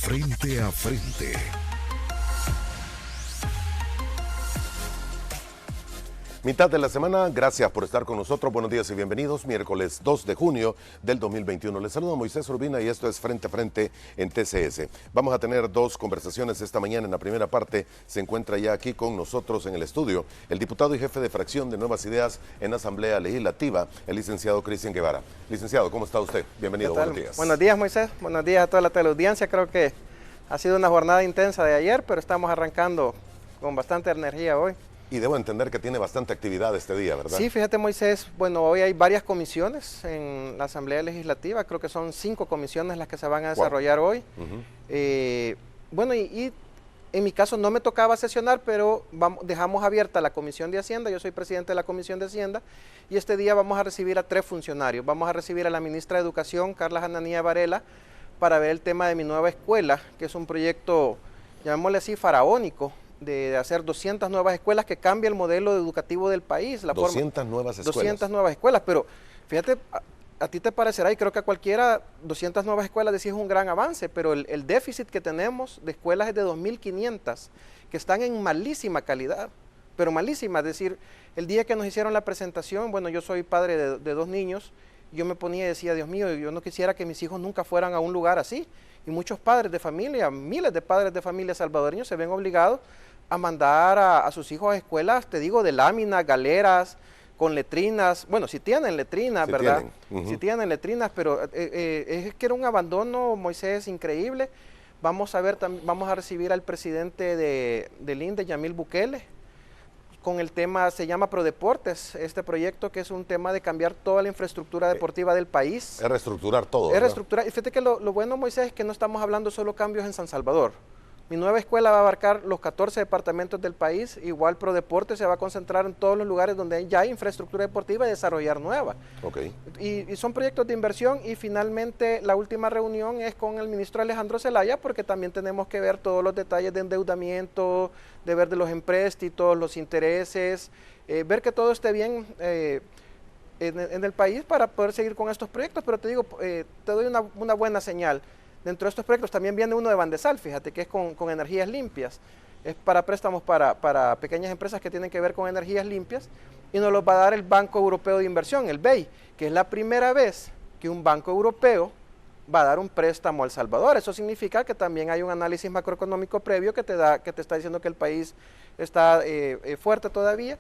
Frente a frente. Mitad de la semana, gracias por estar con nosotros, buenos días y bienvenidos, miércoles 2 de junio del 2021. Les saluda Moisés Urbina y esto es Frente a Frente en TCS. Vamos a tener dos conversaciones esta mañana. En la primera parte se encuentra ya aquí con nosotros en el estudio el diputado y jefe de fracción de Nuevas Ideas en Asamblea Legislativa, el licenciado Cristian Guevara. Licenciado, ¿cómo está usted? Bienvenido, buenos días. Buenos días, Moisés, buenos días a toda la teleaudiencia. Creo que ha sido una jornada intensa de ayer, pero estamos arrancando con bastante energía hoy. Y debo entender que tiene bastante actividad este día, ¿verdad? Sí, fíjate, Moisés, bueno, hoy hay varias comisiones en la Asamblea Legislativa, creo que son 5 comisiones las que se van a desarrollar hoy. Bueno, y en mi caso no me tocaba sesionar, pero dejamos abierta la Comisión de Hacienda, yo soy presidente de la Comisión de Hacienda, y este día vamos a recibir a 3 funcionarios. Vamos a recibir a la ministra de Educación, Carla Hananía Varela, para ver el tema de mi nueva escuela, que es un proyecto, llamémosle así, faraónico, de hacer 200 nuevas escuelas que cambia el modelo educativo del país. 200 nuevas escuelas. 200 nuevas escuelas, pero fíjate, a ti te parecerá, y creo que a cualquiera, 200 nuevas escuelas decís es un gran avance, pero el déficit que tenemos de escuelas es de 2.500, que están en malísima calidad, pero malísima. Es decir, el día que nos hicieron la presentación, bueno, yo soy padre de 2 niños, yo me ponía y decía, Dios mío, yo no quisiera que mis hijos nunca fueran a un lugar así. Y muchos padres de familia, miles de padres de familia salvadoreños se ven obligados a mandar a sus hijos a escuelas, te digo, de láminas, galeras, con letrinas. Bueno, si tienen letrinas, ¿verdad? Si tienen letrinas, pero es que era un abandono, Moisés, increíble. Vamos a recibir al presidente del INDE, Yamil Bukele, con el tema, se llama Prodeportes, este proyecto que es un tema de cambiar toda la infraestructura deportiva del país. Es reestructurar todo, Es reestructurar, y fíjate que lo bueno, Moisés, es que no estamos hablando solo cambios en San Salvador. Mi nueva escuela va a abarcar los 14 departamentos del país, igual Prodeportes se va a concentrar en todos los lugares donde ya hay infraestructura deportiva y desarrollar nueva. Y son proyectos de inversión, y finalmente la última reunión es con el ministro Alejandro Zelaya, porque también tenemos que ver todos los detalles de endeudamiento, de ver de los empréstitos, los intereses, ver que todo esté bien en el país para poder seguir con estos proyectos. Pero te digo, te doy una buena señal. Dentro de estos proyectos también viene uno de Bandesal, fíjate, que es con energías limpias. Es para préstamos para pequeñas empresas que tienen que ver con energías limpias, y nos los va a dar el Banco Europeo de Inversión, el BEI, que es la primera vez que un banco europeo va a dar un préstamo a El Salvador. Eso significa que también hay un análisis macroeconómico previo que te está diciendo que el país está fuerte todavía.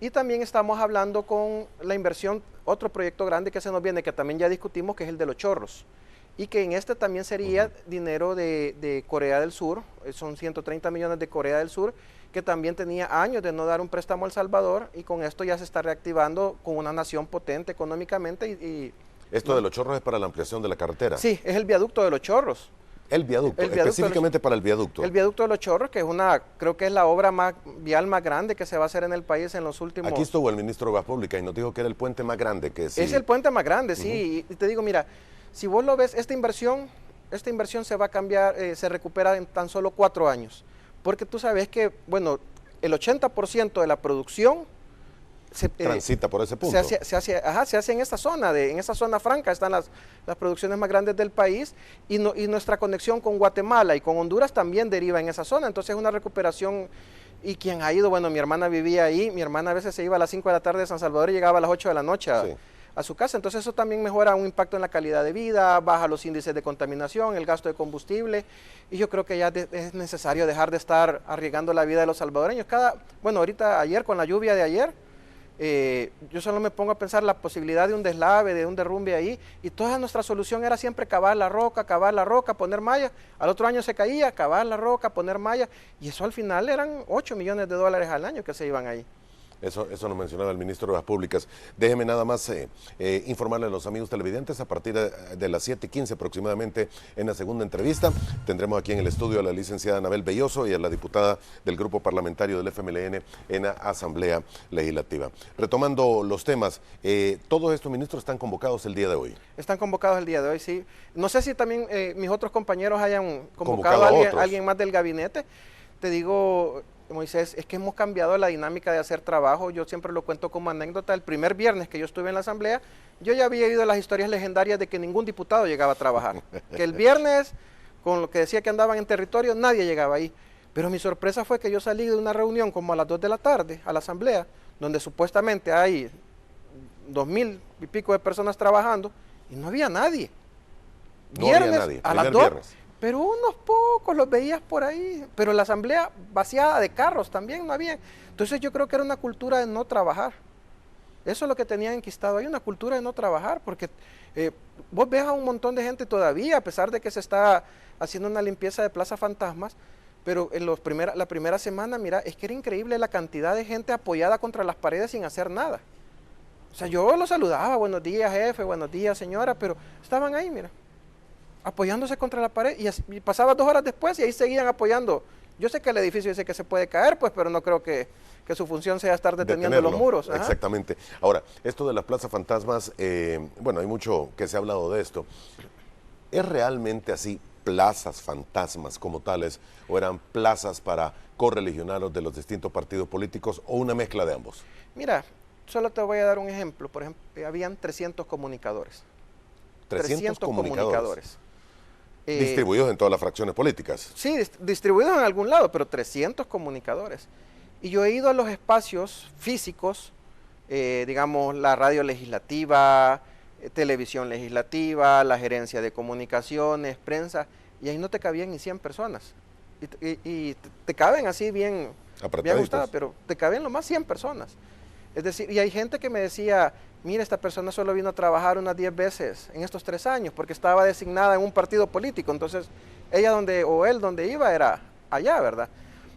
Y también estamos hablando con la inversión, otro proyecto grande que se nos viene, que también ya discutimos, que es el de Los Chorros. Y que en este también sería dinero de Corea del Sur, son 130 millones de Corea del Sur, que también tenía años de no dar un préstamo a El Salvador, y con esto ya se está reactivando con una nación potente económicamente. ¿Esto de Los Chorros es para la ampliación de la carretera? Sí, es el viaducto de Los Chorros. El viaducto específicamente para el viaducto. El viaducto de Los Chorros, que es creo que es la obra vial más grande que se va a hacer en el país en los últimos... Aquí estuvo el ministro de Obras Públicas y nos dijo que era el puente más grande. Es el puente más grande, sí, y te digo, mira, si vos lo ves, esta inversión se va a cambiar, se recupera en tan solo 4 años, porque tú sabes que, bueno, el 80% de la producción transita por ese punto. Se hace en esta zona, en esa zona franca están las producciones más grandes del país, y nuestra conexión con Guatemala y con Honduras también deriva en esa zona. Entonces es una recuperación. Y quien ha ido, bueno, mi hermana vivía ahí, mi hermana a veces se iba a las 5 de la tarde de San Salvador y llegaba a las 8 de la noche a su casa. Entonces eso también mejora un impacto en la calidad de vida, baja los índices de contaminación, el gasto de combustible, y yo creo que ya es necesario dejar de estar arriesgando la vida de los salvadoreños. Bueno, ahorita ayer, con la lluvia de ayer, yo solo me pongo a pensar la posibilidad de un deslave, de un derrumbe ahí, y toda nuestra solución era siempre cavar la roca, poner malla. Al otro año se caía, cavar la roca, poner malla, y eso al final eran 8 millones de dólares al año que se iban ahí. Eso nos mencionaba el ministro de Obras Públicas. Déjeme nada más informarle a los amigos televidentes, a partir de las 7:15 aproximadamente, en la segunda entrevista, tendremos aquí en el estudio a la licenciada Anabel Belloso y a la diputada del grupo parlamentario del FMLN en la Asamblea Legislativa. Retomando los temas, todos estos ministros están convocados el día de hoy. Están convocados el día de hoy, sí. No sé si también mis otros compañeros hayan convocado a alguien más del gabinete. Te digo, Moisés, es que hemos cambiado la dinámica de hacer trabajo. Yo siempre lo cuento como anécdota. El primer viernes que yo estuve en la Asamblea, yo ya había oído las historias legendarias de que ningún diputado llegaba a trabajar. Que el viernes con lo que decía que andaban en territorio, nadie llegaba ahí. Pero mi sorpresa fue que yo salí de una reunión como a las 2 de la tarde, a la asamblea, donde supuestamente hay 2000 y pico de personas trabajando, y no había nadie. No había nadie, a las primer 2, viernes. pero unos pocos los veías por ahí, pero la asamblea vaciada de carros también no había. Entonces yo creo que era una cultura de no trabajar. Eso es lo que tenían enquistado ahí, una cultura de no trabajar, porque vos ves a un montón de gente todavía, a pesar de que se está haciendo una limpieza de Plaza Fantasmas, pero en la primera semana, mira, es que era increíble la cantidad de gente apoyada contra las paredes sin hacer nada. O sea, yo los saludaba, buenos días jefe, buenos días señora, pero estaban ahí, mira, apoyándose contra la pared, y pasaba 2 horas después y ahí seguían apoyando. Yo sé que el edificio dice que se puede caer, pues, pero no creo que su función sea estar deteniendo los muros. Ajá. Exactamente. Ahora, esto de las plazas fantasmas, bueno, hay mucho que se ha hablado de esto. ¿Es realmente así plazas fantasmas como tales o eran plazas para correligionarios de los distintos partidos políticos o una mezcla de ambos? Mira, solo te voy a dar un ejemplo. Por ejemplo, habían 300 comunicadores. 300 comunicadores. Distribuidos en todas las fracciones políticas. Sí, distribuidos en algún lado, pero 300 comunicadores. Y yo he ido a los espacios físicos, digamos, la radio legislativa, televisión legislativa, la gerencia de comunicaciones, prensa, y ahí no te cabían ni 100 personas. Y te caben así bien ajustadas, pero te caben lo más 100 personas. Es decir, y hay gente que me decía, mira, esta persona solo vino a trabajar unas 10 veces en estos 3 años, porque estaba designada en un partido político, entonces ella él donde iba era allá, ¿verdad?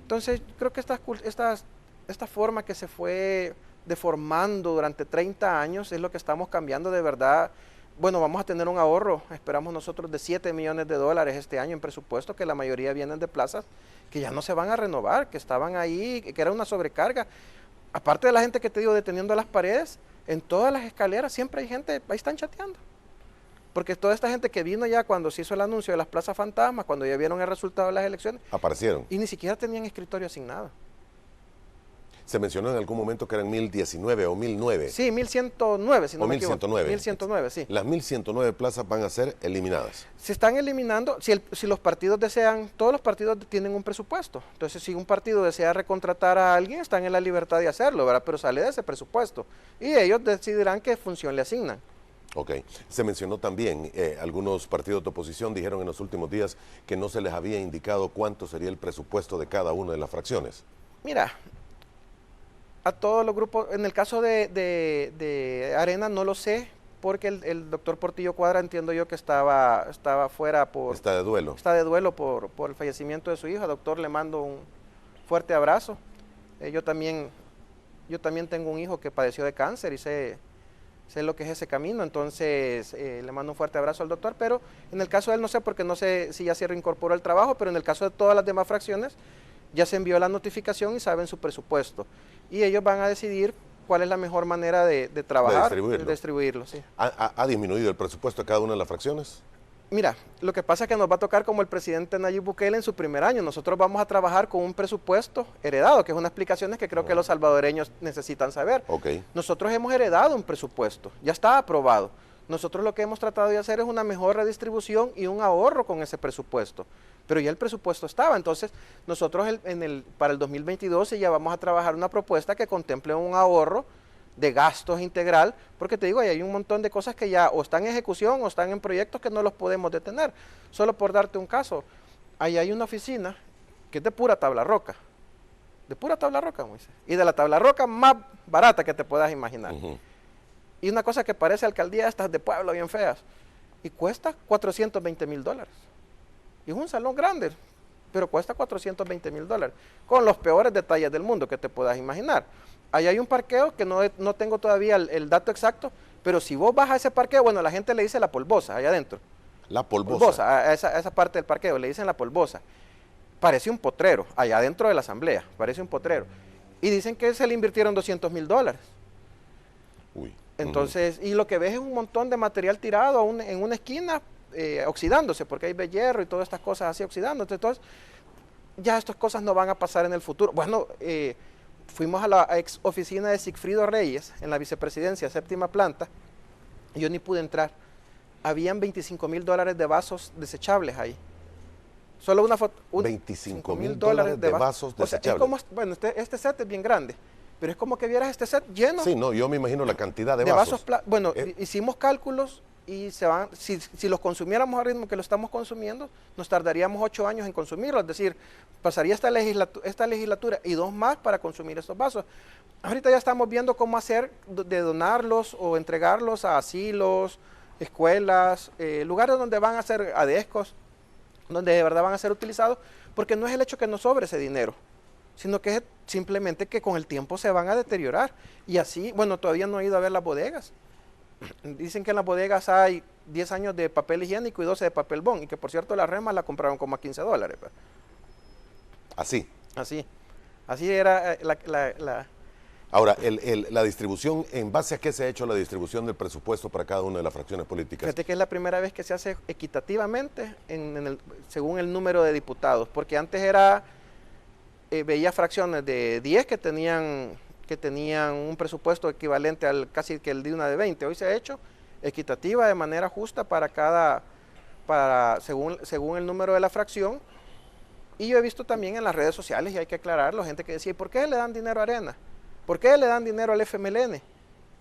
Entonces creo que esta forma que se fue deformando durante 30 años es lo que estamos cambiando de verdad. Bueno, vamos a tener un ahorro, esperamos nosotros, de $7 millones este año en presupuesto, que la mayoría vienen de plazas que ya no se van a renovar, que estaban ahí, que era una sobrecarga. Aparte de la gente que te digo deteniendo las paredes, en todas las escaleras siempre hay gente, ahí están chateando. Porque toda esta gente que vino ya cuando se hizo el anuncio de las plazas fantasmas, cuando ya vieron el resultado de las elecciones, aparecieron. Y ni siquiera tenían escritorio asignado. Se mencionó en algún momento que eran 1019 o 1009. Sí, 1109, si no o me equivoco. 1109. 1109, sí. Las 1109 plazas van a ser eliminadas. Se están eliminando, si los partidos desean, todos los partidos tienen un presupuesto. Entonces, si un partido desea recontratar a alguien, están en la libertad de hacerlo, ¿verdad? Pero sale de ese presupuesto. Y ellos decidirán qué función le asignan. Ok. Se mencionó también, algunos partidos de oposición dijeron en los últimos días que no se les había indicado cuánto sería el presupuesto de cada una de las fracciones. Mira, a todos los grupos, en el caso de Arena no lo sé, porque el doctor Portillo Cuadra entiendo yo que estaba fuera por... Está de duelo. Está de duelo por el fallecimiento de su hija. Doctor, le mando un fuerte abrazo. Yo también tengo un hijo que padeció de cáncer y sé lo que es ese camino, entonces le mando un fuerte abrazo al doctor, pero en el caso de él no sé, porque no sé si ya se reincorporó al trabajo, pero en el caso de todas las demás fracciones ya se envió la notificación y saben su presupuesto. Y ellos van a decidir cuál es la mejor manera de trabajar, de distribuirlo. Sí. ¿Ha disminuido el presupuesto de cada una de las fracciones? Mira, lo que pasa es que nos va a tocar como el presidente Nayib Bukele en su primer año. Nosotros vamos a trabajar con un presupuesto heredado, que es una explicación que creo que los salvadoreños necesitan saber. Okay. Nosotros hemos heredado un presupuesto, ya está aprobado. Nosotros lo que hemos tratado de hacer es una mejor redistribución y un ahorro con ese presupuesto. Pero ya el presupuesto estaba, entonces nosotros para el 2022 ya vamos a trabajar una propuesta que contemple un ahorro de gastos integral, porque te digo, ahí hay un montón de cosas que ya o están en ejecución o están en proyectos que no los podemos detener. Solo por darte un caso, ahí hay una oficina que es de pura tabla roca, Moisés, y de la tabla roca más barata que te puedas imaginar. Y una cosa que parece alcaldía estas de pueblo bien feas, y cuesta $420,000. Y es un salón grande, pero cuesta $420,000, con los peores detalles del mundo que te puedas imaginar. Ahí hay un parqueo que no tengo todavía el dato exacto, pero si vos vas a ese parqueo, bueno, la gente le dice la polvosa, allá adentro. La polvosa. A esa parte del parqueo, le dicen la polvosa. Parece un potrero, allá adentro de la asamblea, parece un potrero. Y dicen que se le invirtieron $200,000. Uy. Entonces, y lo que ves es un montón de material tirado en una esquina, oxidándose, porque hay hierro y todas estas cosas así oxidándose. Entonces, ya estas cosas no van a pasar en el futuro. Bueno, fuimos a la ex oficina de Sigfrido Reyes, en la vicepresidencia, 7ª planta, y yo ni pude entrar. Habían $25,000 de vasos desechables ahí. Solo una foto. $25,000 de vasos o sea, desechables. es como, bueno, este set es bien grande, pero es como que vieras este set lleno Sí, no, yo me imagino la cantidad de de vasos. Bueno, Eh, hicimos cálculos y si los consumiéramos al ritmo que lo estamos consumiendo, nos tardaríamos 8 años en consumirlo. Es decir, pasaría esta legislatura y 2 más para consumir estos vasos. Ahorita ya estamos viendo cómo hacer de donarlos o entregarlos a asilos, escuelas, lugares donde van a ser adescos, donde de verdad van a ser utilizados, porque no es el hecho que nos sobre ese dinero, sino que es simplemente que con el tiempo se van a deteriorar. Y así, bueno, todavía no he ido a ver las bodegas. Dicen que en las bodegas hay 10 años de papel higiénico y 12 de papel bond, y que por cierto las remas la compraron como a $15. Pues. Así. Así era la. Ahora, la distribución, ¿en base a qué se ha hecho la distribución del presupuesto para cada una de las fracciones políticas? Fíjate que es la primera vez que se hace equitativamente según el número de diputados, porque antes veía fracciones de 10 que tenían un presupuesto equivalente al casi que el de una de 20. Hoy se ha hecho equitativa de manera justa según el número de la fracción. Y yo he visto también en las redes sociales, y hay que aclararlo, gente que decía, ¿y por qué le dan dinero a Arena? ¿Por qué le dan dinero al FMLN?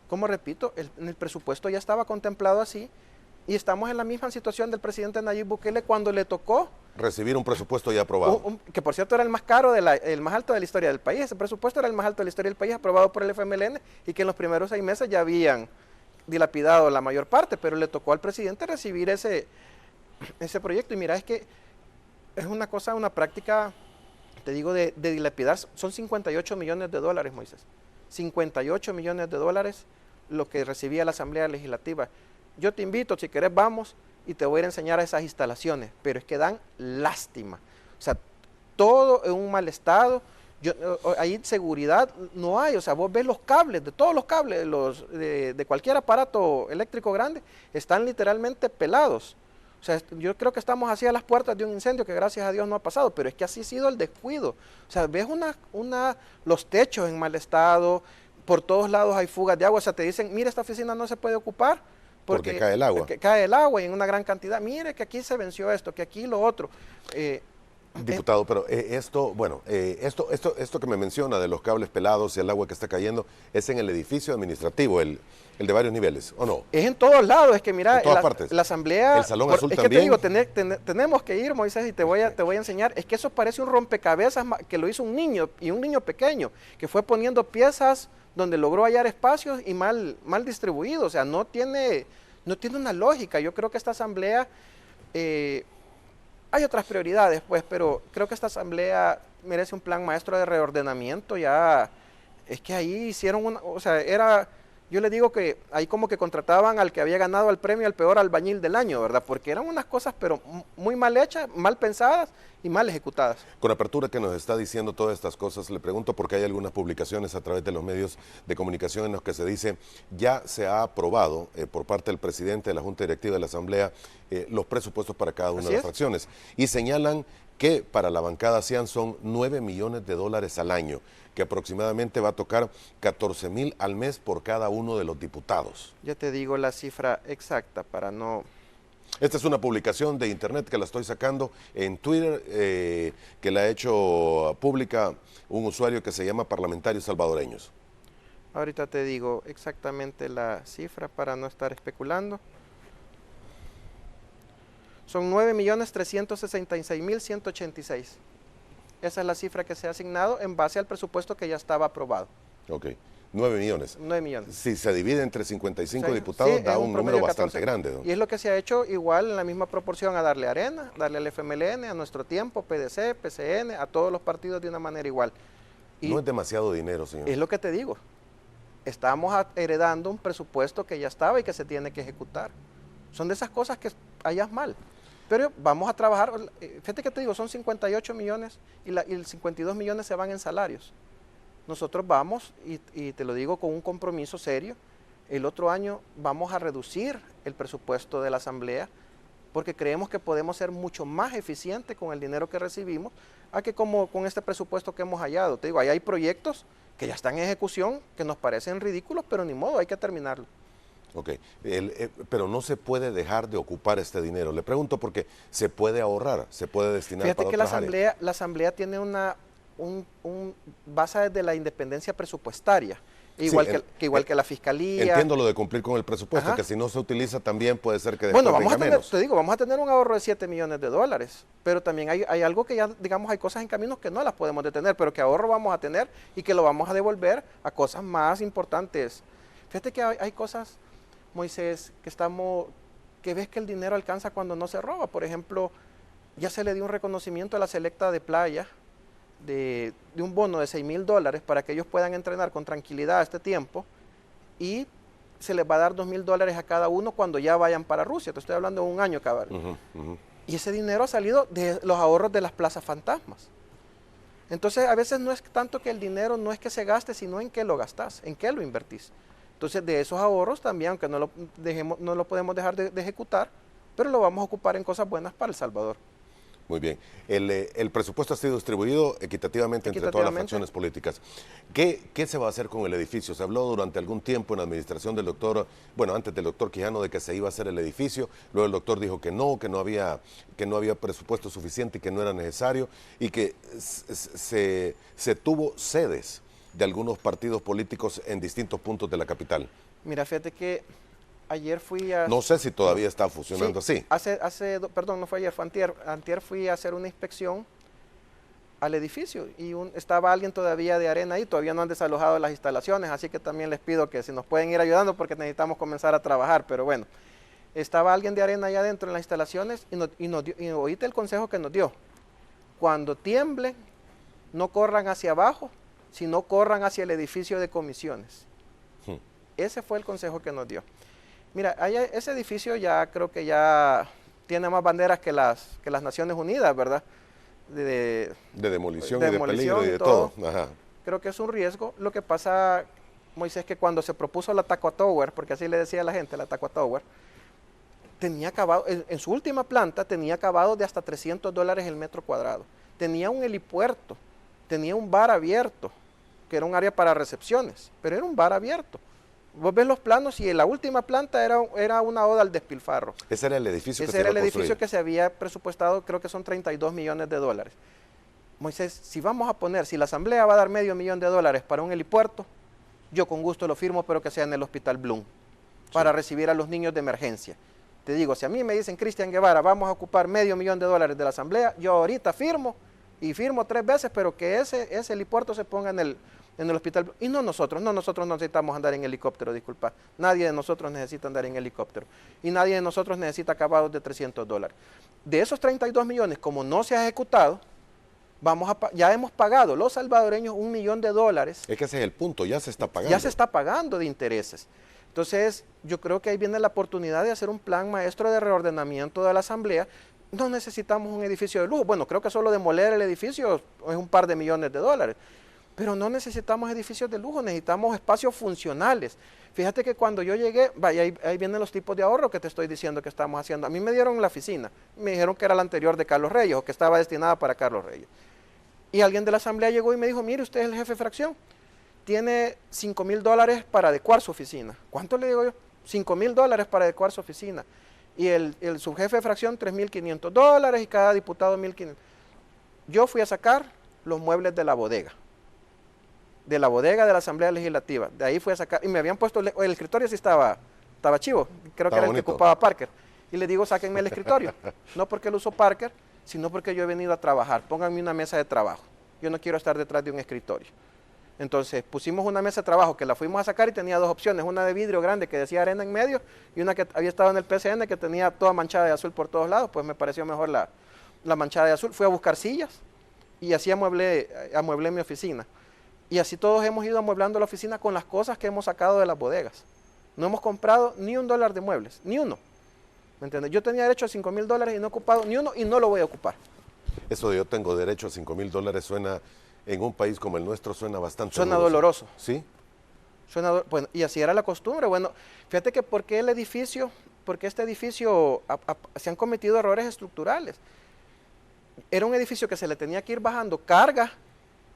Como repito, en el presupuesto ya estaba contemplado así, y estamos en la misma situación del presidente Nayib Bukele cuando le tocó recibir un presupuesto ya aprobado. Que por cierto era el más caro, el más alto de la historia del país. Ese presupuesto era el más alto de la historia del país, aprobado por el FMLN, y que en los primeros 6 meses ya habían dilapidado la mayor parte, pero le tocó al presidente recibir ese proyecto. Y mira, es que es una práctica, te digo, de dilapidar. Son $58 millones, Moisés. $58 millones lo que recibía la Asamblea Legislativa. Yo te invito, si querés vamos, y te voy a ir a enseñar esas instalaciones, pero es que dan lástima. O sea, todo en un mal estado. Ahí seguridad no hay. O sea, vos ves los cables, de todos los cables de cualquier aparato eléctrico grande, están literalmente pelados. O sea, yo creo que estamos así a las puertas de un incendio que gracias a Dios no ha pasado, pero es que así ha sido el descuido. O sea, ves los techos en mal estado, por todos lados hay fugas de agua. O sea, te dicen, mira, esta oficina no se puede ocupar porque cae el agua. Porque cae el agua y en una gran cantidad. Mire que aquí se venció esto, que aquí lo otro. Diputado, pero esto que me menciona de los cables pelados y el agua que está cayendo, ¿es en el edificio administrativo, el de varios niveles, o no? Es en todos lados. Es que mira, en todas partes. La Asamblea... El Salón Azul es también. Que te digo, tenemos que ir, Moisés, y te voy a enseñar. Es que eso parece un rompecabezas que lo hizo un niño, y un niño pequeño, que fue poniendo piezas donde logró hallar espacios y mal distribuidos. O sea, no tiene una lógica. Yo creo que esta Asamblea... hay otras prioridades, pues, pero creo que esta Asamblea merece un plan maestro de reordenamiento. Ya, es que ahí hicieron yo le digo que ahí como que contrataban al que había ganado el premio al peor albañil del año, ¿verdad? Porque eran unas cosas, pero muy mal hechas, mal pensadas y mal ejecutadas. Con apertura que nos está diciendo todas estas cosas, le pregunto porque hay algunas publicaciones a través de los medios de comunicación en los que se dice ya se ha aprobado por parte del presidente de la Junta Directiva de la Asamblea los presupuestos para cada una de las fracciones, y señalan que para la bancada CIAN son $9 millones al año, que aproximadamente va a tocar 14,000 al mes por cada uno de los diputados. Ya te digo la cifra exacta para no... Esta es una publicación de internet que la estoy sacando en Twitter, que la ha hecho pública un usuario que se llama Parlamentarios Salvadoreños. Ahorita te digo exactamente la cifra para no estar especulando. Son 9.366.186. Esa es la cifra que se ha asignado en base al presupuesto que ya estaba aprobado. Ok, 9 millones. 9 millones. Si se divide entre 55 diputados, da un número bastante grande, ¿no? Y es lo que se ha hecho igual en la misma proporción a darle a Arena, darle al FMLN, a Nuestro Tiempo, PDC, PCN, a todos los partidos de una manera igual. Y no es demasiado dinero, señor. Es lo que te digo. Estamos heredando un presupuesto que ya estaba y que se tiene que ejecutar. Son de esas cosas que hayas mal. Pero vamos a trabajar, fíjate que te digo, son 58 millones y el 52 millones se van en salarios. Nosotros vamos, y te lo digo con un compromiso serio, el otro año vamos a reducir el presupuesto de la Asamblea porque creemos que podemos ser mucho más eficientes con el dinero que recibimos a que como con este presupuesto que hemos hallado. Te digo, ahí hay proyectos que ya están en ejecución que nos parecen ridículos, pero ni modo, hay que terminarlo. Ok, pero no se puede dejar de ocupar este dinero. Le pregunto porque se puede ahorrar, se puede destinar Fíjate para que otras áreas. la asamblea tiene basa desde la independencia presupuestaria, Sí, igual que la fiscalía. entiendo lo de cumplir con el presupuesto, Ajá. que si no se utiliza también puede ser que después Bueno, venga menos. te digo, vamos a tener un ahorro de 7 millones de dólares, pero también hay algo que ya, digamos, hay cosas en caminos que no las podemos detener, pero que ahorro vamos a tener y que lo vamos a devolver a cosas más importantes. Fíjate que hay cosas, Moisés, que ves que el dinero alcanza cuando no se roba. Por ejemplo, ya se le dio un reconocimiento a la selecta de playa de un bono de $6,000 para que ellos puedan entrenar con tranquilidad este tiempo, y se les va a dar $2,000 a cada uno cuando ya vayan para Rusia. Te estoy hablando de un año, cabal. Y ese dinero ha salido de los ahorros de las plazas fantasmas. Entonces, a veces no es tanto que el dinero no es que se gaste, sino en qué lo gastas, en qué lo invertís. Entonces, de esos ahorros también, aunque no lo podemos dejar de ejecutar, pero lo vamos a ocupar en cosas buenas para El Salvador. Muy bien. El presupuesto ha sido distribuido equitativamente entre todas las facciones políticas. ¿Qué se va a hacer con el edificio? Se habló durante algún tiempo en la administración del doctor, bueno, antes del doctor Quijano, de que se iba a hacer el edificio. Luego el doctor dijo que no había presupuesto suficiente y que no era necesario, y que se tuvo sedes de algunos partidos políticos en distintos puntos de la capital. Mira, fíjate que ayer fui a... No sé si todavía está funcionando así. Perdón, no fue ayer, fue antier fui a hacer una inspección al edificio y estaba alguien todavía de arena ahí, todavía no han desalojado las instalaciones, así que también les pido que si nos pueden ir ayudando porque necesitamos comenzar a trabajar, pero bueno, estaba alguien de arena allá adentro en las instalaciones y oíste el consejo que nos dio: cuando tiemble, no corran hacia abajo, sino corran hacia el edificio de comisiones. Ese fue el consejo que nos dio. Mira, ese edificio ya creo que ya tiene más banderas que las Naciones Unidas, ¿verdad? De demolición y de peligro y de todo. Ajá. Creo que es un riesgo. Lo que pasa, Moisés, que cuando se propuso la Taqua Tower, porque así le decía a la gente, la Taqua Tower, tenía acabado, en su última planta tenía acabado de hasta $300 el metro cuadrado. Tenía un helipuerto, tenía un bar abierto, que era un área para recepciones, pero era un bar abierto. Vos ves los planos y en la última planta era una oda al despilfarro. Ese era el edificio que se Ese era iba a el edificio construir. que se había presupuestado, creo que son $32 millones. Moisés, si la asamblea va a dar $500,000 para un helipuerto, yo con gusto lo firmo, pero que sea en el Hospital Bloom, para recibir a los niños de emergencia. Te digo, si a mí me dicen, Cristian Guevara, vamos a ocupar $500,000 de la asamblea, yo ahorita firmo, y firmo 3 veces, pero que ese helipuerto se ponga en el hospital. Y no nosotros no necesitamos andar en helicóptero, disculpa. Nadie de nosotros necesita andar en helicóptero. Y nadie de nosotros necesita acabados de $300. De esos 32 millones, como no se ha ejecutado, ya hemos pagado los salvadoreños $1 millón. Es que ese es el punto, ya se está pagando. Ya se está pagando de intereses. Entonces, yo creo que ahí viene la oportunidad de hacer un plan maestro de reordenamiento de la asamblea. No necesitamos un edificio de lujo. Bueno, creo que solo demoler el edificio es un par de millones de dólares. Pero no necesitamos edificios de lujo, necesitamos espacios funcionales. Fíjate que cuando yo llegué, ahí vienen los tipos de ahorro que te estoy diciendo que estamos haciendo. A mí me dieron la oficina, me dijeron que era la anterior de Carlos Reyes o que estaba destinada para Carlos Reyes. Y alguien de la asamblea llegó y me dijo, mire, usted es el jefe de fracción, tiene $5,000 para adecuar su oficina. ¿Cuánto le digo yo? $5,000 para adecuar su oficina. Y el subjefe de fracción $3,500 y cada diputado $1,500. Yo fui a sacar los muebles de la bodega de la Asamblea Legislativa. De ahí fui a sacar, y me habían puesto, el escritorio sí estaba chivo, creo que era el que ocupaba Parker. Y le digo, sáquenme el escritorio. No porque lo uso Parker, sino porque yo he venido a trabajar. Pónganme una mesa de trabajo. Yo no quiero estar detrás de un escritorio. Entonces pusimos una mesa de trabajo que la fuimos a sacar y tenía 2 opciones, una de vidrio grande que decía arena en medio y una que había estado en el PCN que tenía toda manchada de azul por todos lados. Pues me pareció mejor la manchada de azul. Fui a buscar sillas y así amueblé mi oficina. Y así todos hemos ido amueblando la oficina con las cosas que hemos sacado de las bodegas. No hemos comprado ni $1 de muebles, ni uno. ¿Me entiendes? Yo tenía derecho a $5,000 y no he ocupado ni uno y no lo voy a ocupar. Eso de yo tengo derecho a $5,000 suena, en un país como el nuestro, suena bastante doloroso. ¿Sí? Bueno, y así era la costumbre. Bueno, fíjate que porque este edificio se han cometido errores estructurales. Era un edificio que se le tenía que ir bajando carga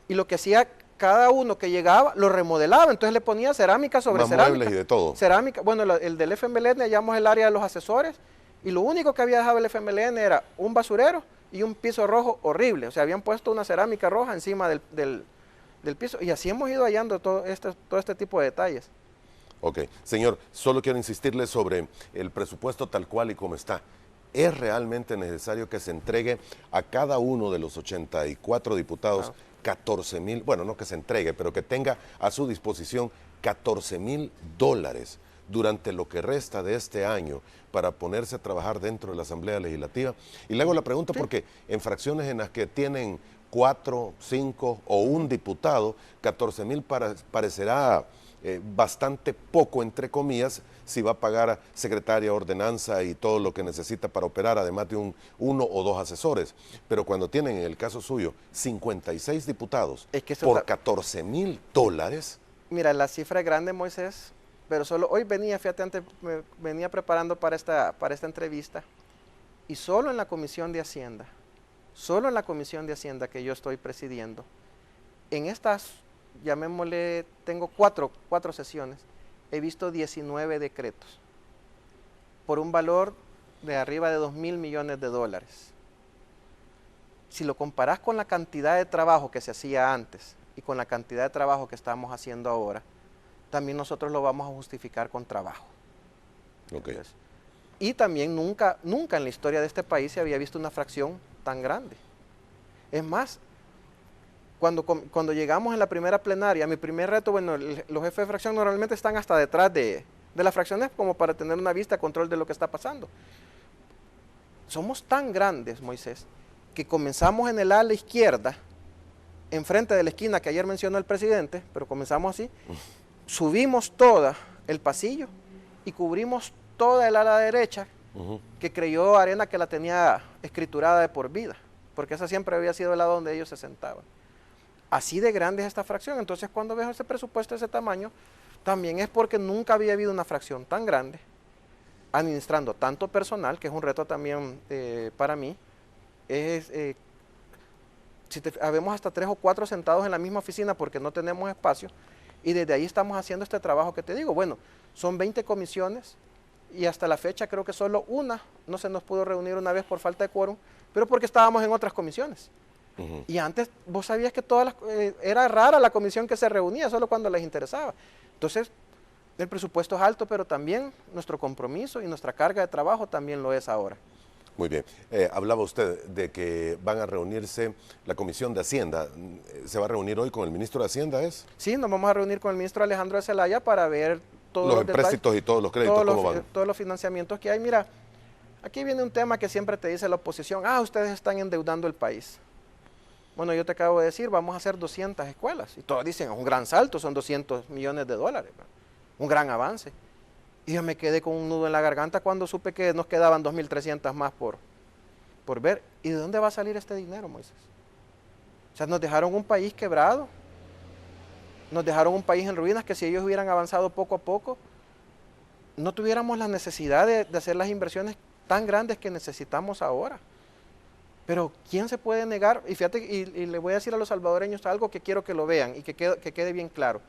y lo que hacía cada uno que llegaba lo remodelaba, entonces le ponía cerámica sobre Más cerámica. muebles y de todo. Cerámica, bueno, el del FMLN llamamos el área de los asesores, y lo único que había dejado el FMLN era un basurero y un piso rojo horrible, o sea, habían puesto una cerámica roja encima del piso, y así hemos ido hallando todo este tipo de detalles. Ok, señor, solo quiero insistirle sobre el presupuesto tal cual y como está. ¿Es realmente necesario que se entregue a cada uno de los 84 diputados 14,000, bueno, no que se entregue, pero que tenga a su disposición $14,000 durante lo que resta de este año para ponerse a trabajar dentro de la Asamblea Legislativa? Y le hago la pregunta porque en fracciones en las que tienen 4, 5 o un diputado, 14,000 parecerá bastante poco, entre comillas, si va a pagar secretaria, ordenanza y todo lo que necesita para operar, además de uno o dos asesores. Pero cuando tienen, en el caso suyo, 56 diputados por $14,000. Mira, la cifra es grande, Moisés, pero solo hoy venía, fíjate, antes me venía preparando para esta entrevista, y solo en la Comisión de Hacienda, que yo estoy presidiendo, en estas, llamémosle, tengo cuatro sesiones, he visto 19 decretos por un valor de arriba de $2,000 millones. Si lo comparas con la cantidad de trabajo que se hacía antes y con la cantidad de trabajo que estamos haciendo ahora, también nosotros lo vamos a justificar con trabajo. Okay. Entonces, y también nunca en la historia de este país se había visto una fracción tan grande. Es más, cuando llegamos en la primera plenaria, mi primer reto, bueno, los jefes de fracción normalmente están hasta detrás de las fracciones como para tener una vista, control de lo que está pasando. Somos tan grandes, Moisés, que comenzamos en el ala izquierda, enfrente de la esquina que ayer mencionó el presidente, pero comenzamos así, subimos todo el pasillo y cubrimos toda el ala derecha, que creyó Arena que la tenía escriturada de por vida, porque esa siempre había sido el lado donde ellos se sentaban. Así de grande es esta fracción. Entonces, cuando veo ese presupuesto de ese tamaño, también es porque nunca había habido una fracción tan grande, administrando tanto personal, que es un reto también para mí. Habemos hasta 3 o 4 sentados en la misma oficina porque no tenemos espacio, y desde ahí estamos haciendo este trabajo que te digo. Bueno, son 20 comisiones, y hasta la fecha creo que solo una no se nos pudo reunir una vez por falta de quórum, pero porque estábamos en otras comisiones. Y antes vos sabías que era rara la comisión que se reunía, solo cuando les interesaba. Entonces, el presupuesto es alto, pero también nuestro compromiso y nuestra carga de trabajo también lo es ahora. Muy bien. Hablaba usted de que van a reunirse la Comisión de Hacienda. ¿Se va a reunir hoy con el ministro de Hacienda, es? Sí, nos vamos a reunir con el ministro Alejandro de Zelaya para ver todos los empréstitos y todos los créditos, ¿cómo van? Todos los financiamientos que hay. Mira, aquí viene un tema que siempre te dice la oposición: ustedes están endeudando el país. Bueno, yo te acabo de decir, vamos a hacer 200 escuelas. Y todos dicen, es un gran salto, son $200 millones, un gran avance. Y yo me quedé con un nudo en la garganta cuando supe que nos quedaban 2.300 más por ver. ¿Y de dónde va a salir este dinero, Moisés? O sea, nos dejaron un país quebrado, nos dejaron un país en ruinas, que si ellos hubieran avanzado poco a poco, no tuviéramos la necesidad de hacer las inversiones tan grandes que necesitamos ahora. Pero ¿quién se puede negar? Y fíjate, y le voy a decir a los salvadoreños algo que quiero que lo vean y que quede bien claro.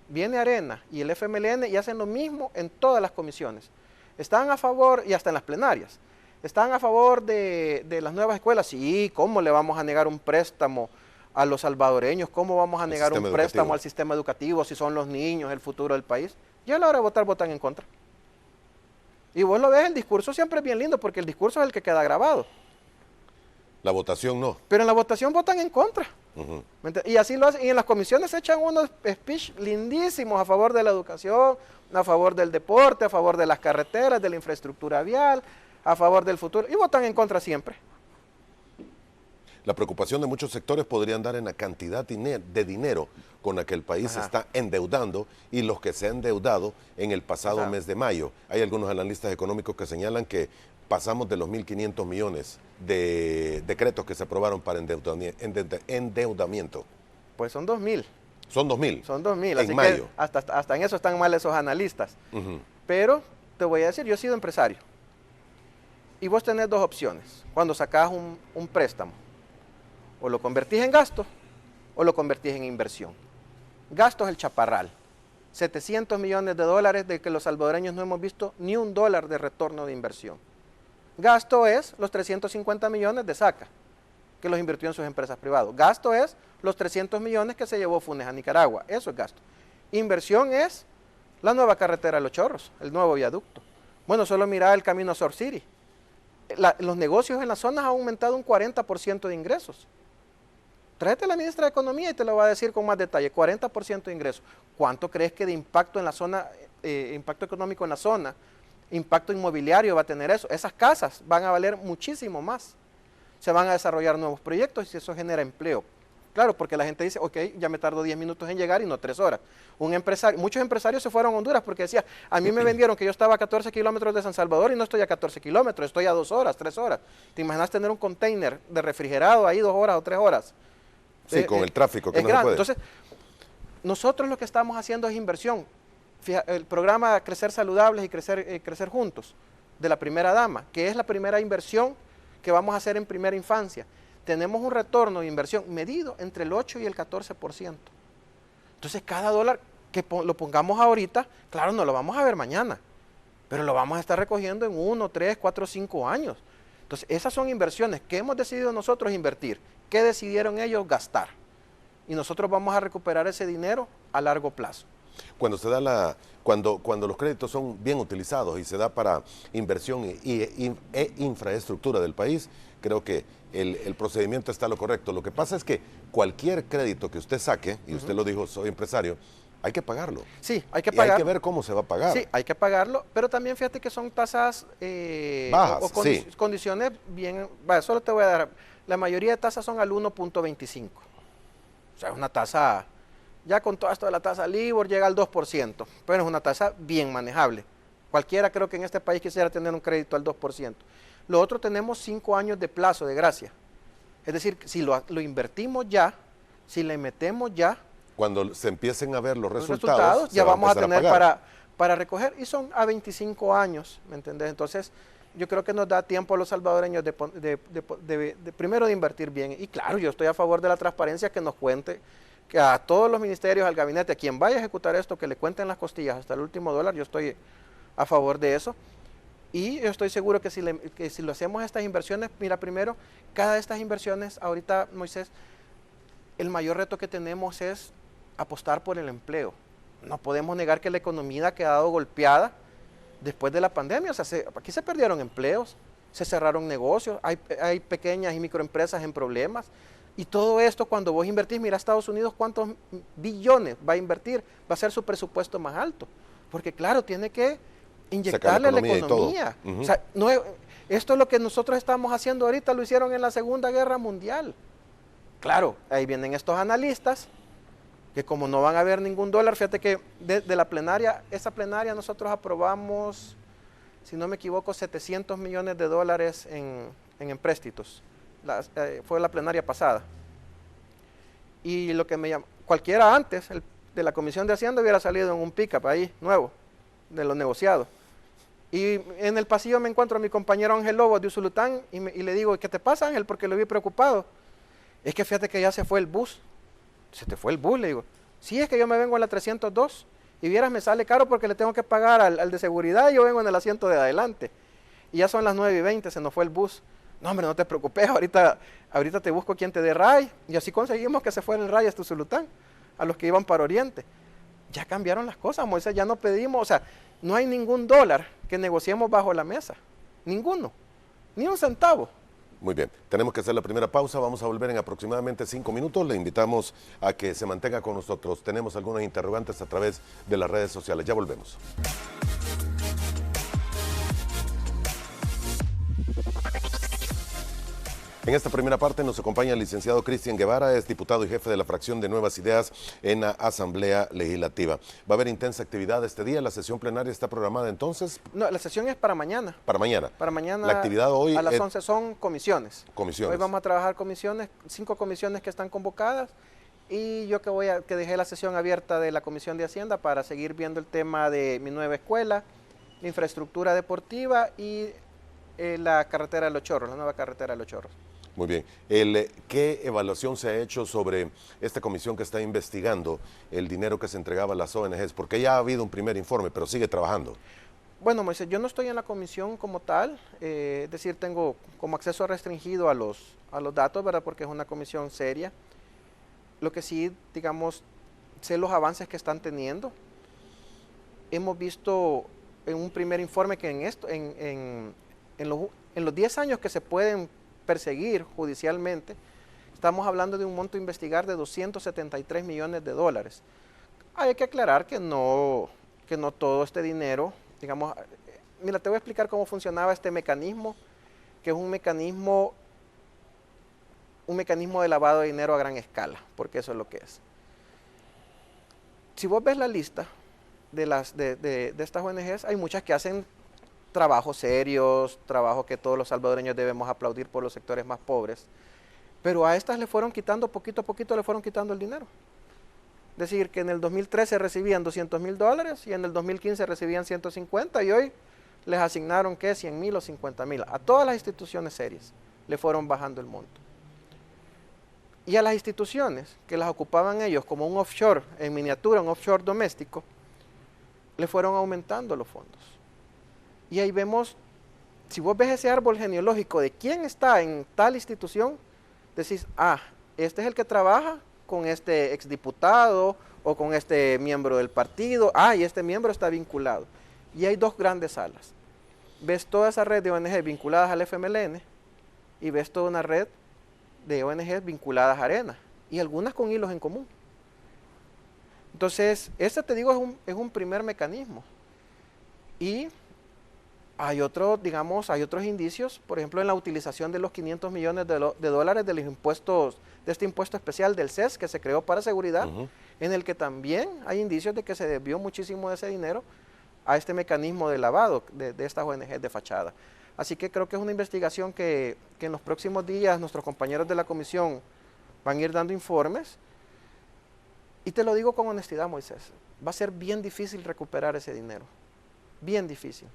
Viene Arena y el FMLN y hacen lo mismo en todas las comisiones. Están a favor, y hasta en las plenarias, están a favor de las nuevas escuelas. Sí, ¿cómo le vamos a negar un préstamo a los salvadoreños? ¿Cómo vamos a negar un préstamo al sistema educativo si son los niños el futuro del país? Y a la hora de votar, votan en contra. Y vos lo ves, el discurso siempre es bien lindo, porque el discurso es el que queda grabado. La votación no. Pero en la votación votan en contra. Y así lo hacen. Y en las comisiones echan unos speech lindísimos a favor de la educación, a favor del deporte, a favor de las carreteras, de la infraestructura vial, a favor del futuro. Y votan en contra siempre. La preocupación de muchos sectores podría andar en la cantidad de dinero con la que el país se está endeudando, y los que se han endeudado en el pasado mes de mayo. Hay algunos analistas económicos que señalan que pasamos de los 1.500 millones de decretos que se aprobaron para endeudamiento. Pues son 2.000. Son 2.000. Son 2.000. En así mayo. Que hasta en eso están mal esos analistas. Pero te voy a decir, yo he sido empresario. Y vos tenés dos opciones. Cuando sacás un préstamo, o lo convertís en gasto, o lo convertís en inversión. Gasto es el chaparral. 700 millones de dólares de que los salvadoreños no hemos visto ni un dólar de retorno de inversión. Gasto es los 350 millones de SACA, que los invirtió en sus empresas privadas. Gasto es los 300 millones que se llevó Funes a Nicaragua. Eso es gasto. Inversión es la nueva carretera de Los Chorros, el nuevo viaducto. Bueno, solo mira el camino a Sor City. Los negocios en las zonas han aumentado un 40% de ingresos. Tráete a la ministra de Economía y te lo va a decir con más detalle. 40% de ingresos. ¿Cuánto crees que de impacto en la zona, impacto económico en la zona, impacto inmobiliario va a tener eso? Esas casas van a valer muchísimo más. Se van a desarrollar nuevos proyectos y eso genera empleo. Claro, porque la gente dice, ok, ya me tardo 10 minutos en llegar y no 3 horas. Muchos empresarios se fueron a Honduras porque decía, a mí me vendieron que yo estaba a 14 kilómetros de San Salvador y no estoy a 14 kilómetros, estoy a 2 horas, 3 horas. ¿Te imaginas tener un container de refrigerado ahí 2 horas o 3 horas? Sí, con el tráfico que no se puede. Entonces, nosotros lo que estamos haciendo es inversión. El programa Crecer Saludables y Crecer Juntos, de la primera dama, que es la primera inversión que vamos a hacer en primera infancia. Tenemos un retorno de inversión medido entre el 8 y el 14%. Entonces, cada dólar que lo pongamos ahorita, claro, no lo vamos a ver mañana, pero lo vamos a estar recogiendo en 1, 3, 4, 5 años. Entonces, esas son inversiones que hemos decidido nosotros invertir. ¿Qué decidieron ellos gastar? Y nosotros vamos a recuperar ese dinero a largo plazo. Cuando se da cuando los créditos son bien utilizados y se da para inversión e infraestructura del país, creo que el procedimiento está lo correcto. Lo que pasa es que cualquier crédito que usted saque, y usted lo dijo, soy empresario, hay que pagarlo. Sí, hay que pagarlo. Y hay que ver cómo se va a pagar. Sí, hay que pagarlo, pero también fíjate que son tasas bajas, condiciones bien, vaya, solo te voy a dar, la mayoría de tasas son al 1.25. O sea, es una tasa, ya con todo esto de la tasa LIBOR llega al 2%, pero es una tasa bien manejable. Cualquiera creo que en este país quisiera tener un crédito al 2%. Lo otro, tenemos 5 años de plazo de gracia. Es decir, si lo invertimos ya, si le metemos ya, cuando se empiecen a ver los resultados ya vamos a tener para recoger, y son a 25 años, ¿me entendés? Entonces, yo creo que nos da tiempo a los salvadoreños primero de invertir bien. Y claro, yo estoy a favor de la transparencia, que nos cuente, que a todos los ministerios, al gabinete, a quien vaya a ejecutar esto, que le cuenten las costillas hasta el último dólar. Yo estoy a favor de eso. Y yo estoy seguro que si lo hacemos estas inversiones, mira, primero, cada de estas inversiones, ahorita, Moisés, el mayor reto que tenemos es apostar por el empleo. No podemos negar que la economía ha quedado golpeada después de la pandemia. O sea, aquí se perdieron empleos, se cerraron negocios, hay pequeñas y microempresas en problemas. Y todo esto, cuando vos invertís, mira Estados Unidos cuántos billones va a invertir, va a ser su presupuesto más alto. Porque claro, tiene que inyectarle a la economía. O sea, esto es lo que nosotros estamos haciendo ahorita, lo hicieron en la Segunda Guerra Mundial. Claro, ahí vienen estos analistas, que como no van a ver ningún dólar, fíjate que de la plenaria, esa plenaria nosotros aprobamos, si no me equivoco, 700 millones de dólares en empréstitos. Fue la plenaria pasada. Y lo que me llama, cualquiera antes de la Comisión de Hacienda hubiera salido en un pick-up ahí, nuevo, de lo negociado. Y en el pasillo me encuentro a mi compañero Ángel Lobo de Usulután y le digo, ¿qué te pasa, Ángel? Porque lo vi preocupado. Es que fíjate que ya se fue el bus. ¿Se te fue el bus? Le digo. Sí, es que yo me vengo en la 302 y vieras, me sale caro porque le tengo que pagar al de seguridad y yo vengo en el asiento de adelante. Y ya son las 9:20, se nos fue el bus. No, hombre, no te preocupes, ahorita te busco quien te dé RAI. Y así conseguimos que se fuera el RAI hasta Usulután, a los que iban para Oriente. Ya cambiaron las cosas, Moisés, ya no pedimos, o sea, no hay ningún dólar que negociemos bajo la mesa. Ninguno, ni un centavo. Muy bien, tenemos que hacer la primera pausa, vamos a volver en aproximadamente 5 minutos, le invitamos a que se mantenga con nosotros, tenemos algunas interrogantes a través de las redes sociales, ya volvemos. En esta primera parte nos acompaña el licenciado Cristian Guevara, es diputado y jefe de la fracción de Nuevas Ideas en la Asamblea Legislativa. Va a haber intensa actividad este día, la sesión plenaria está programada entonces. No, la sesión es para mañana. Para mañana. Para mañana. La actividad hoy a las 11 son comisiones. Comisiones. Hoy vamos a trabajar comisiones, 5 comisiones que están convocadas y yo que dejé la sesión abierta de la Comisión de Hacienda para seguir viendo el tema de mi nueva escuela, la infraestructura deportiva y la carretera de Los Chorros, la nueva carretera de Los Chorros. Muy bien. ¿Qué evaluación se ha hecho sobre esta comisión que está investigando el dinero que se entregaba a las ONGs? Porque ya ha habido un primer informe, pero sigue trabajando. Bueno, Moisés, yo no estoy en la comisión como tal, es decir, tengo como acceso restringido a los datos, ¿verdad? Porque es una comisión seria. Lo que sí, digamos, sé los avances que están teniendo. Hemos visto en un primer informe que en los 10 años que se pueden perseguir judicialmente, estamos hablando de un monto a investigar de 273 millones de dólares. Hay que aclarar que no todo este dinero, digamos, mira, te voy a explicar cómo funcionaba este mecanismo, que es un mecanismo de lavado de dinero a gran escala, porque eso es lo que es. Si vos ves la lista de estas ONGs, hay muchas que hacen trabajos serios, trabajos que todos los salvadoreños debemos aplaudir por los sectores más pobres, pero a estas le fueron quitando, poquito a poquito le fueron quitando el dinero. Es decir, que en el 2013 recibían 200 mil dólares y en el 2015 recibían 150 y hoy les asignaron, ¿qué? 100 mil o 50 mil. A todas las instituciones serias le fueron bajando el monto. Y a las instituciones que las ocupaban ellos como un offshore en miniatura, un offshore doméstico, le fueron aumentando los fondos. Y ahí vemos, si vos ves ese árbol genealógico de quién está en tal institución, decís, este es el que trabaja con este exdiputado o con este miembro del partido, y este miembro está vinculado. Y hay dos grandes salas. Ves toda esa red de ONG vinculadas al FMLN y ves toda una red de ONGs vinculadas a Arena y algunas con hilos en común. Entonces, este te digo es un primer mecanismo. Y hay otros indicios, por ejemplo, en la utilización de los 500 millones de dólares de los impuestos, de este impuesto especial del CES que se creó para seguridad, en el que también hay indicios de que se desvió muchísimo de ese dinero a este mecanismo de lavado de estas ONGs de fachada. Así que creo que es una investigación que en los próximos días nuestros compañeros de la comisión van a ir dando informes. Y te lo digo con honestidad, Moisés, va a ser bien difícil recuperar ese dinero, bien difícil.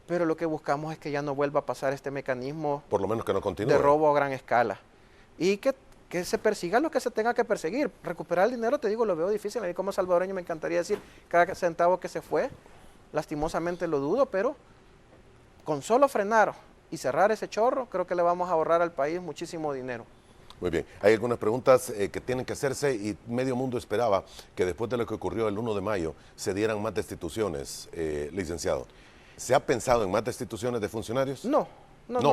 Pero lo que buscamos es que ya no vuelva a pasar este mecanismo, por lo menos que no continúe, de robo a gran escala. Y que se persiga lo que se tenga que perseguir. Recuperar el dinero, te digo, lo veo difícil. A mí como salvadoreño me encantaría decir cada centavo que se fue, lastimosamente lo dudo, pero con solo frenar y cerrar ese chorro, creo que le vamos a ahorrar al país muchísimo dinero. Muy bien, hay algunas preguntas que tienen que hacerse y medio mundo esperaba que después de lo que ocurrió el 1 de mayo se dieran más destituciones, licenciado. ¿Se ha pensado en más destituciones de funcionarios? No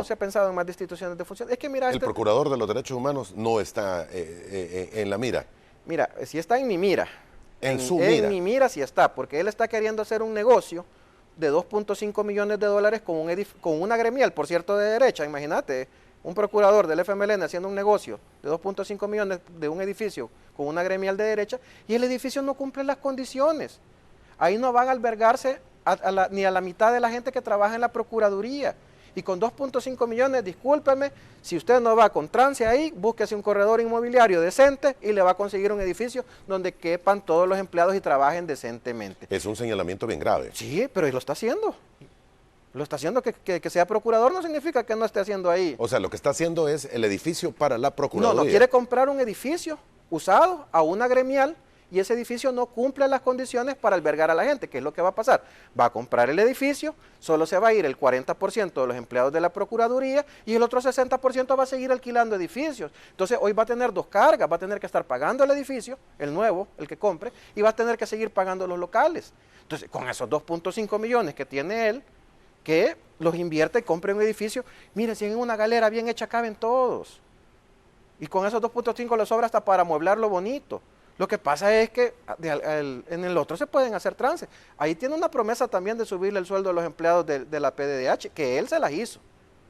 se ha pensado en más destituciones de funcionarios. Es que mira, el procurador de los derechos humanos no está en la mira. Mira, sí está en mi mira. En su mira. En mi mira sí está, porque él está queriendo hacer un negocio de 2.5 millones de dólares con una gremial, por cierto, de derecha. Imagínate, un procurador del FMLN haciendo un negocio de 2.5 millones de un edificio con una gremial de derecha y el edificio no cumple las condiciones. Ahí no van a albergarse ni a la mitad de la gente que trabaja en la Procuraduría. Y con 2.5 millones, discúlpeme, si usted no va con trance ahí, búsquese un corredor inmobiliario decente y le va a conseguir un edificio donde quepan todos los empleados y trabajen decentemente. Es un señalamiento bien grave. Sí, pero lo está haciendo. Lo está haciendo. Que sea procurador no significa que no esté haciendo ahí. O sea, lo que está haciendo es el edificio para la Procuraduría. No quiere comprar un edificio usado a una gremial y ese edificio no cumple las condiciones para albergar a la gente. ¿Qué es lo que va a pasar? Va a comprar el edificio, solo se va a ir el 40% de los empleados de la Procuraduría y el otro 60% va a seguir alquilando edificios. Entonces hoy va a tener dos cargas, va a tener que estar pagando el edificio, el nuevo, el que compre, y va a tener que seguir pagando los locales. Entonces con esos 2.5 millones que tiene él, que los invierta y compre un edificio, miren, si en una galera bien hecha caben todos. Y con esos 2.5 le sobra hasta para amueblarlo bonito. Lo que pasa es que en el otro se pueden hacer trances. Ahí tiene una promesa también de subirle el sueldo a los empleados de la PDDH, que él se las hizo.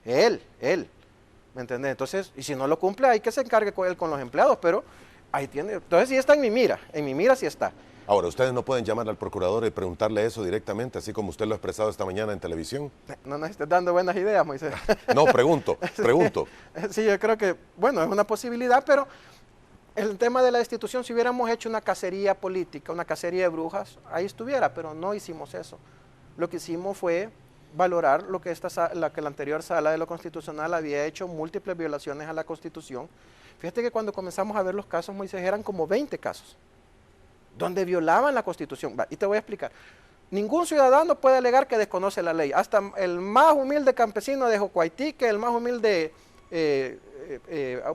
Él. ¿Me entiendes? Entonces, y si no lo cumple, hay que se encargue él con los empleados, pero ahí tiene. Entonces sí está en mi mira sí está. Ahora, ¿ustedes no pueden llamar al procurador y preguntarle eso directamente, así como usted lo ha expresado esta mañana en televisión? No nos estés dando buenas ideas, Moisés. No, pregunto. Sí, yo creo que, bueno, es una posibilidad, pero el tema de la destitución, si hubiéramos hecho una cacería política, una cacería de brujas, ahí estuviera, pero no hicimos eso. Lo que hicimos fue valorar lo que, que la anterior sala de lo constitucional había hecho múltiples violaciones a la Constitución. Fíjate que cuando comenzamos a ver los casos, Moisés, eran como 20 casos, donde violaban la Constitución. Y te voy a explicar. Ningún ciudadano puede alegar que desconoce la ley. Hasta el más humilde campesino de Jocuaitique, el más humilde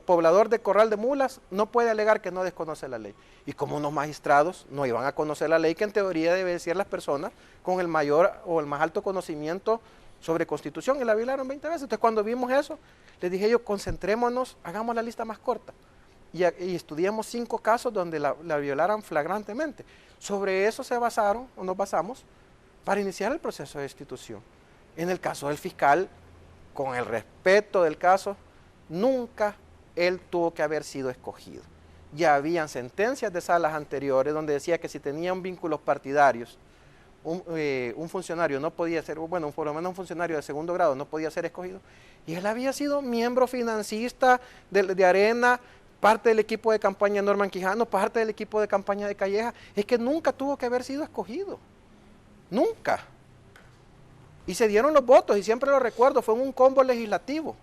poblador de Corral de Mulas, no puede alegar que no desconoce la ley. Y como unos magistrados no iban a conocer la ley, que en teoría debe ser las personas con el mayor o el más alto conocimiento sobre Constitución, y la violaron 20 veces. Entonces, cuando vimos eso, les dije yo, concentrémonos, hagamos la lista más corta. Y estudiamos 5 casos donde la violaran flagrantemente. Sobre eso nos basamos para iniciar el proceso de destitución. En el caso del fiscal, con el respeto del caso, nunca él tuvo que haber sido escogido. Ya habían sentencias de salas anteriores donde decía que si tenían vínculos partidarios, un funcionario no podía ser, bueno, por lo menos un funcionario de segundo grado no podía ser escogido. Y él había sido miembro financista de Arena, parte del equipo de campaña de Norman Quijano, parte del equipo de campaña de Calleja. Es que nunca tuvo que haber sido escogido. Nunca. Y se dieron los votos, y siempre lo recuerdo, fue un combo legislativo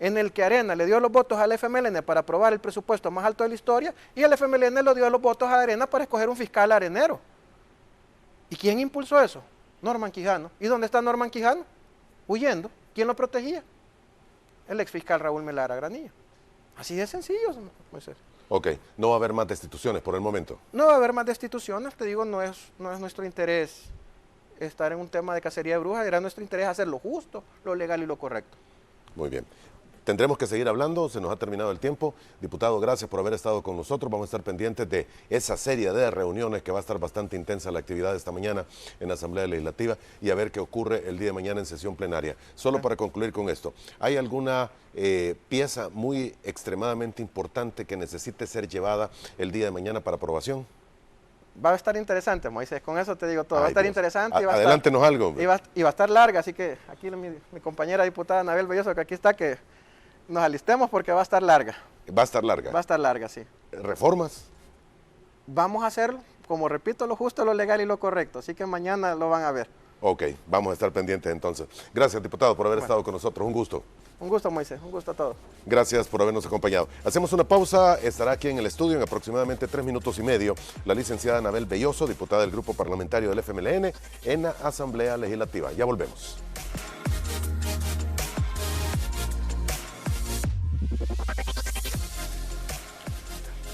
en el que Arena le dio los votos al FMLN para aprobar el presupuesto más alto de la historia, y el FMLN le dio los votos a Arena para escoger un fiscal arenero. ¿Y quién impulsó eso? Norman Quijano. ¿Y dónde está Norman Quijano? Huyendo. ¿Quién lo protegía? El exfiscal Raúl Melara Granillo. Así de sencillo, Moisés. Ok, no va a haber más destituciones por el momento. No va a haber más destituciones, te digo, no es nuestro interés estar en un tema de cacería de brujas, era nuestro interés hacer lo justo, lo legal y lo correcto. Muy bien. Tendremos que seguir hablando, se nos ha terminado el tiempo. Diputado, gracias por haber estado con nosotros. Vamos a estar pendientes de esa serie de reuniones que va a estar bastante intensa la actividad esta mañana en la Asamblea Legislativa y a ver qué ocurre el día de mañana en sesión plenaria. Solo para concluir con esto, ¿hay alguna pieza muy extremadamente importante que necesite ser llevada el día de mañana para aprobación? Va a estar interesante, Moisés, con eso te digo todo. Va a estar interesante. Y adelántenos algo. Y va a estar larga, así que aquí mi compañera diputada Anabel Belloso, que aquí está, que nos alistemos porque va a estar larga. ¿Va a estar larga? Va a estar larga, sí. ¿Reformas? Vamos a hacerlo, como repito, lo justo, lo legal y lo correcto, así que mañana lo van a ver. Ok, vamos a estar pendientes entonces. Gracias, diputado, por haber estado con nosotros. Un gusto. Un gusto, Moisés. Un gusto a todos. Gracias por habernos acompañado. Hacemos una pausa. Estará aquí en el estudio en aproximadamente 3 minutos y medio la licenciada Anabel Belloso, diputada del Grupo Parlamentario del FMLN en la Asamblea Legislativa. Ya volvemos.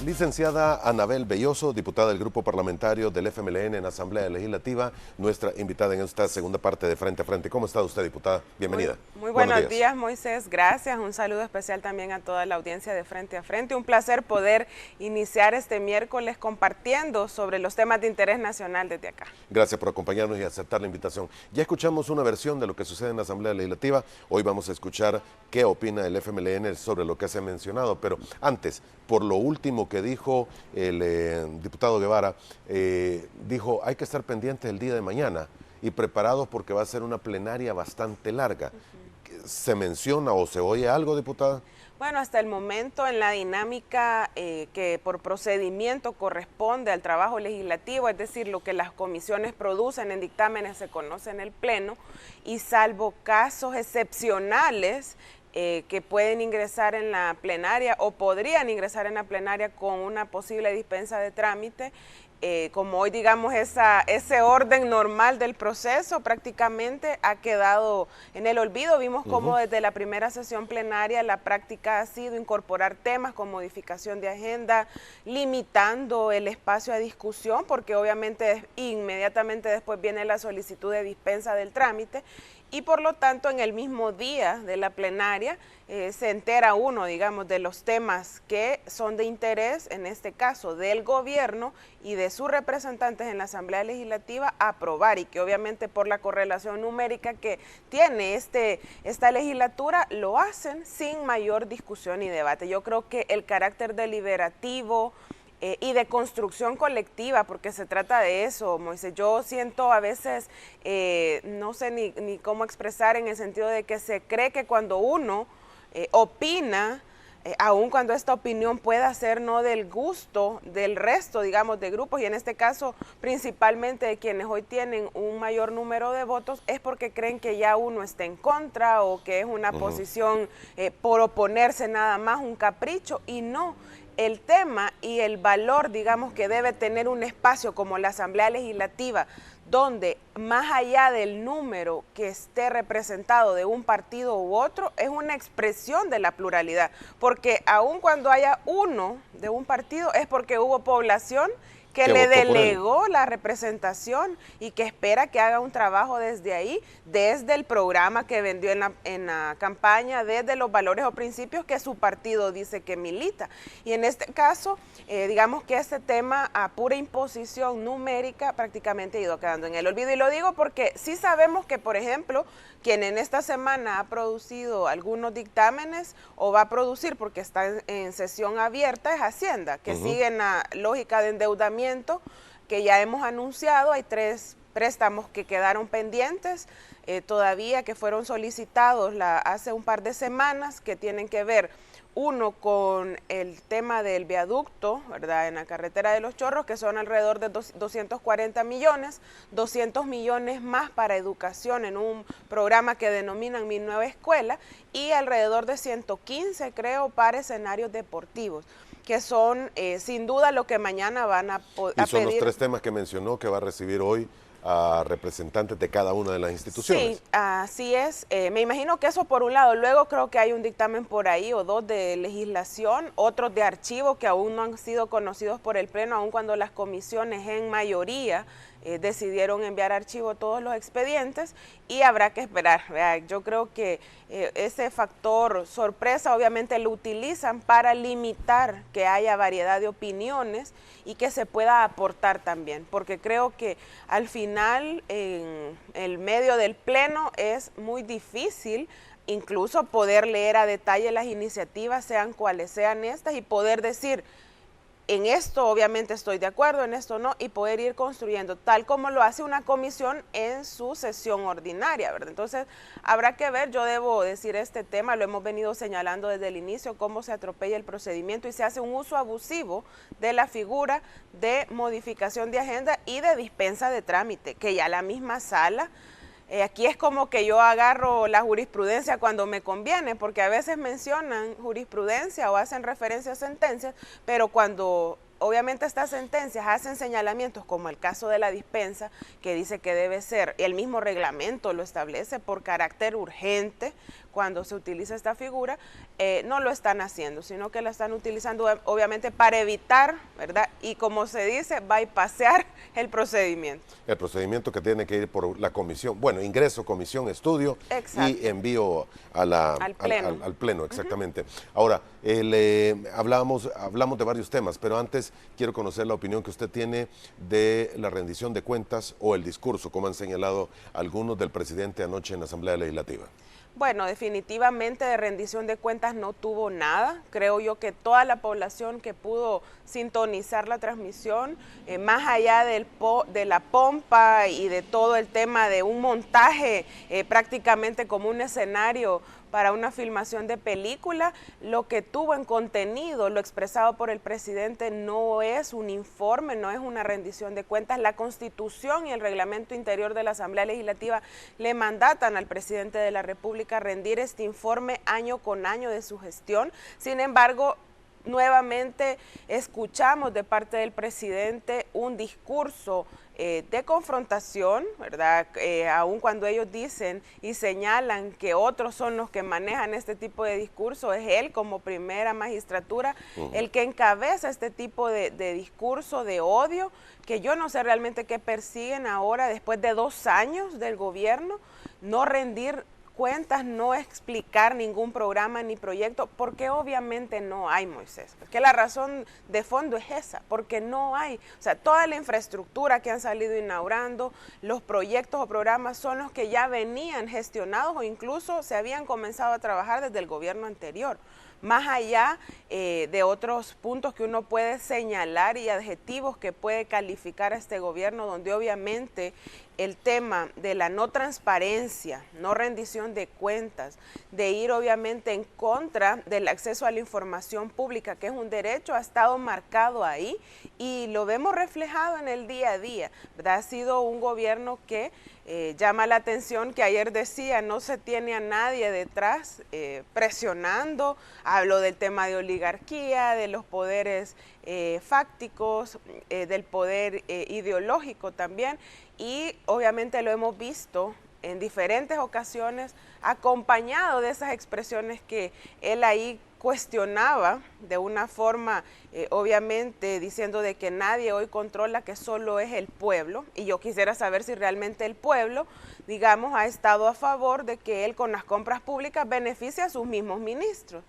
Licenciada Anabel Belloso, diputada del Grupo Parlamentario del FMLN en Asamblea Legislativa, nuestra invitada en esta segunda parte de Frente a Frente. ¿Cómo está usted, diputada? Bienvenida. Muy buenos días, Moisés. Gracias. Un saludo especial también a toda la audiencia de Frente a Frente. Un placer poder iniciar este miércoles compartiendo sobre los temas de interés nacional desde acá. Gracias por acompañarnos y aceptar la invitación. Ya escuchamos una versión de lo que sucede en la Asamblea Legislativa. Hoy vamos a escuchar qué opina el FMLN sobre lo que se ha mencionado. Pero antes, por lo último que dijo el diputado Guevara, dijo hay que estar pendientes el día de mañana y preparados porque va a ser una plenaria bastante larga. ¿Se menciona o se oye algo, diputada? Bueno, hasta el momento en la dinámica que por procedimiento corresponde al trabajo legislativo, es decir, lo que las comisiones producen en dictámenes se conoce en el Pleno, y salvo casos excepcionales que pueden ingresar en la plenaria o podrían ingresar en la plenaria con una posible dispensa de trámite, como hoy digamos ese orden normal del proceso prácticamente ha quedado en el olvido. Vimos cómo desde la primera sesión plenaria la práctica ha sido incorporar temas con modificación de agenda, limitando el espacio a discusión, porque obviamente inmediatamente después viene la solicitud de dispensa del trámite, y por lo tanto en el mismo día de la plenaria se entera uno, digamos, de los temas que son de interés, en este caso del gobierno y de sus representantes en la Asamblea Legislativa, a aprobar, y que obviamente por la correlación numérica que tiene esta legislatura lo hacen sin mayor discusión y debate. Yo creo que el carácter deliberativo y de construcción colectiva, porque se trata de eso, Moisés. Yo siento a veces, no sé ni cómo expresar, en el sentido de que se cree que cuando uno opina aun cuando esta opinión pueda ser no del gusto del resto, digamos, de grupos, y en este caso principalmente de quienes hoy tienen un mayor número de votos, es porque creen que ya uno está en contra o que es una posición por oponerse nada más, un capricho, y no. El tema y el valor, digamos, que debe tener un espacio como la Asamblea Legislativa, donde más allá del número que esté representado de un partido u otro, es una expresión de la pluralidad, porque aun cuando haya uno de un partido es porque hubo población que le delegó la representación y que espera que haga un trabajo desde ahí, desde el programa que vendió en la campaña, desde los valores o principios que su partido dice que milita. Y en este caso, digamos que este tema a pura imposición numérica prácticamente ha ido quedando en el olvido. Y lo digo porque sí sabemos que, por ejemplo, quien en esta semana ha producido algunos dictámenes o va a producir porque está en sesión abierta es Hacienda, que sigue en la lógica de endeudamiento que ya hemos anunciado. Hay 3 préstamos que quedaron pendientes todavía, que fueron solicitados hace un par de semanas, que tienen que ver uno con el tema del viaducto, ¿verdad?, en la carretera de Los Chorros, que son alrededor de 240 millones, 200 millones más para educación en un programa que denominan Mi Nueva Escuela, y alrededor de 115, creo, para escenarios deportivos, que son sin duda lo que mañana van a pedir. Y son los 3 temas que mencionó que va a recibir hoy a representantes de cada una de las instituciones. Sí, así es. Me imagino que eso por un lado. Luego creo que hay un dictamen por ahí o 2 de legislación, otros de archivo que aún no han sido conocidos por el Pleno, aun cuando las comisiones en mayoría decidieron enviar archivo todos los expedientes, y habrá que esperar. Yo creo que ese factor sorpresa obviamente lo utilizan para limitar que haya variedad de opiniones y que se pueda aportar también, porque creo que al final en el medio del Pleno es muy difícil incluso poder leer a detalle las iniciativas, sean cuales sean estas, y poder decir, en esto obviamente estoy de acuerdo, en esto no, y poder ir construyendo, tal como lo hace una comisión en su sesión ordinaria, ¿verdad? Entonces, habrá que ver. Yo debo decir, este tema lo hemos venido señalando desde el inicio, cómo se atropella el procedimiento y se hace un uso abusivo de la figura de modificación de agenda y de dispensa de trámite, que ya la misma sala... aquí es como que yo agarro la jurisprudencia cuando me conviene, porque a veces mencionan jurisprudencia o hacen referencia a sentencias, pero cuando obviamente estas sentencias hacen señalamientos, como el caso de la dispensa, que dice que debe ser, el mismo reglamento lo establece, por carácter urgente, cuando se utiliza esta figura, no lo están haciendo, sino que la están utilizando obviamente para evitar, ¿verdad? Y como se dice, bypassear el procedimiento. El procedimiento que tiene que ir por la comisión, bueno, ingreso, comisión, estudio. Exacto. Y envío al pleno, exactamente. Ahora, hablamos de varios temas, pero antes quiero conocer la opinión que usted tiene de la rendición de cuentas o el discurso, como han señalado algunos, del presidente anoche en la Asamblea Legislativa. Bueno, definitivamente de rendición de cuentas no tuvo nada. Creo yo que toda la población que pudo sintonizar la transmisión, más allá de la pompa y de todo el tema de un montaje prácticamente como un escenario para una filmación de película, lo que tuvo en contenido, lo expresado por el presidente, no es un informe, no es una rendición de cuentas. La Constitución y el reglamento interior de la Asamblea Legislativa le mandatan al presidente de la República rendir este informe año con año de su gestión. Sin embargo, nuevamente escuchamos de parte del presidente un discurso de confrontación, ¿verdad? Aun cuando ellos dicen y señalan que otros son los que manejan este tipo de discurso, es él como primera magistratura el que encabeza este tipo de discurso de odio, que yo no sé realmente qué persiguen ahora después de 2 años del gobierno, no rendir cuentas, no explicar ningún programa ni proyecto, porque obviamente no hay, Moisés. Porque la razón de fondo es esa, porque no hay. O sea, toda la infraestructura que han salido inaugurando, los proyectos o programas son los que ya venían gestionados o incluso se habían comenzado a trabajar desde el gobierno anterior. más allá de otros puntos que uno puede señalar y adjetivos que puede calificar a este gobierno, donde obviamente el tema de la no transparencia, no rendición de cuentas, de ir obviamente en contra del acceso a la información pública, que es un derecho, ha estado marcado ahí y lo vemos reflejado en el día a día, ¿verdad? Ha sido un gobierno que llama la atención, que ayer decía no se tiene a nadie detrás presionando, hablo del tema de oligarquía, de los poderes fácticos, del poder ideológico también, y obviamente lo hemos visto en diferentes ocasiones acompañado de esas expresiones que él ahí cuestionaba de una forma, obviamente diciendo de que nadie hoy controla, que solo es el pueblo, y yo quisiera saber si realmente el pueblo, digamos, ha estado a favor de que él con las compras públicas beneficie a sus mismos ministros,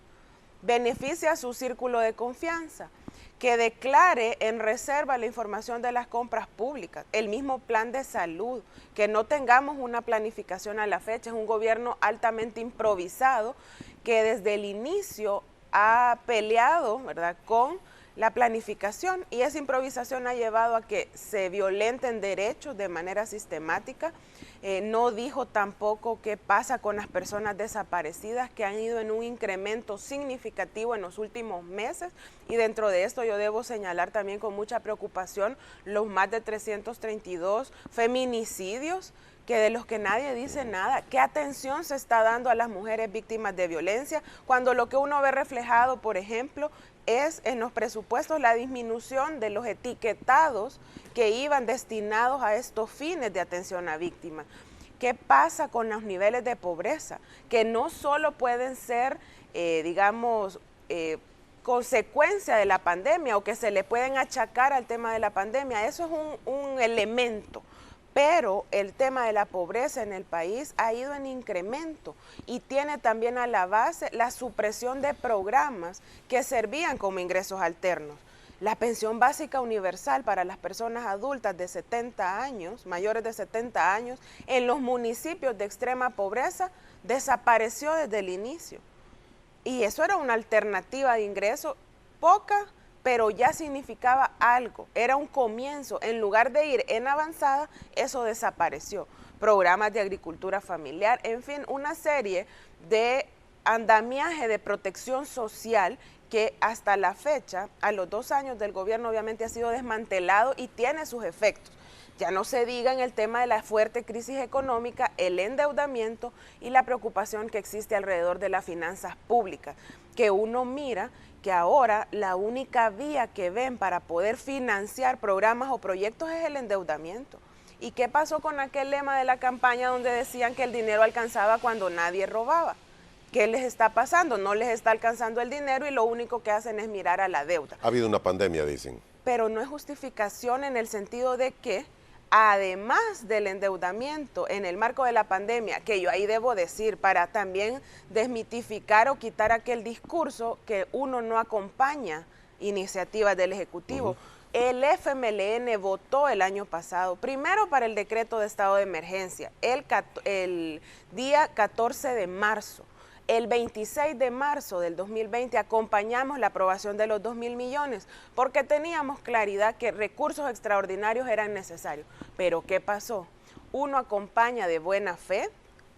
beneficia a su círculo de confianza, que declare en reserva la información de las compras públicas, el mismo plan de salud, que no tengamos una planificación a la fecha. Es un gobierno altamente improvisado que desde el inicio ha peleado, ¿verdad?, con la planificación, y esa improvisación ha llevado a que se violenten derechos de manera sistemática. No dijo tampoco qué pasa con las personas desaparecidas, que han ido en un incremento significativo en los últimos meses, y dentro de esto yo debo señalar también con mucha preocupación los más de 332 feminicidios, que de los que nadie dice nada. ¿Qué atención se está dando a las mujeres víctimas de violencia cuando lo que uno ve reflejado, por ejemplo, es en los presupuestos la disminución de los etiquetados que iban destinados a estos fines de atención a víctimas? ¿Qué pasa con los niveles de pobreza? Que no solo pueden ser, consecuencia de la pandemia, o que se le pueden achacar al tema de la pandemia. Eso es un elemento. Pero el tema de la pobreza en el país ha ido en incremento y tiene también a la base la supresión de programas que servían como ingresos alternos. La pensión básica universal para las personas adultas de 70 años, mayores de 70 años, en los municipios de extrema pobreza, desapareció desde el inicio. Y eso era una alternativa de ingreso poca, pero ya significaba algo, era un comienzo. En lugar de ir en avanzada, eso desapareció. Programas de agricultura familiar, en fin, una serie de andamiaje de protección social que hasta la fecha, a los 2 años del gobierno, obviamente ha sido desmantelado y tiene sus efectos. Ya no se diga en el tema de la fuerte crisis económica, el endeudamiento y la preocupación que existe alrededor de las finanzas públicas, que uno mira que ahora la única vía que ven para poder financiar programas o proyectos es el endeudamiento. ¿Y qué pasó con aquel lema de la campaña donde decían que el dinero alcanzaba cuando nadie robaba? ¿Qué les está pasando? No les está alcanzando el dinero y lo único que hacen es mirar a la deuda. Ha habido una pandemia, dicen. Pero no es justificación en el sentido de que, además del endeudamiento en el marco de la pandemia, que yo ahí debo decir, para también desmitificar o quitar aquel discurso que uno no acompaña iniciativas del Ejecutivo. El FMLN votó el año pasado, primero para el decreto de estado de emergencia, el día 14 de marzo. El 26 de marzo del 2020 acompañamos la aprobación de los 2.000 millones porque teníamos claridad que recursos extraordinarios eran necesarios. Pero ¿qué pasó? Uno acompaña de buena fe,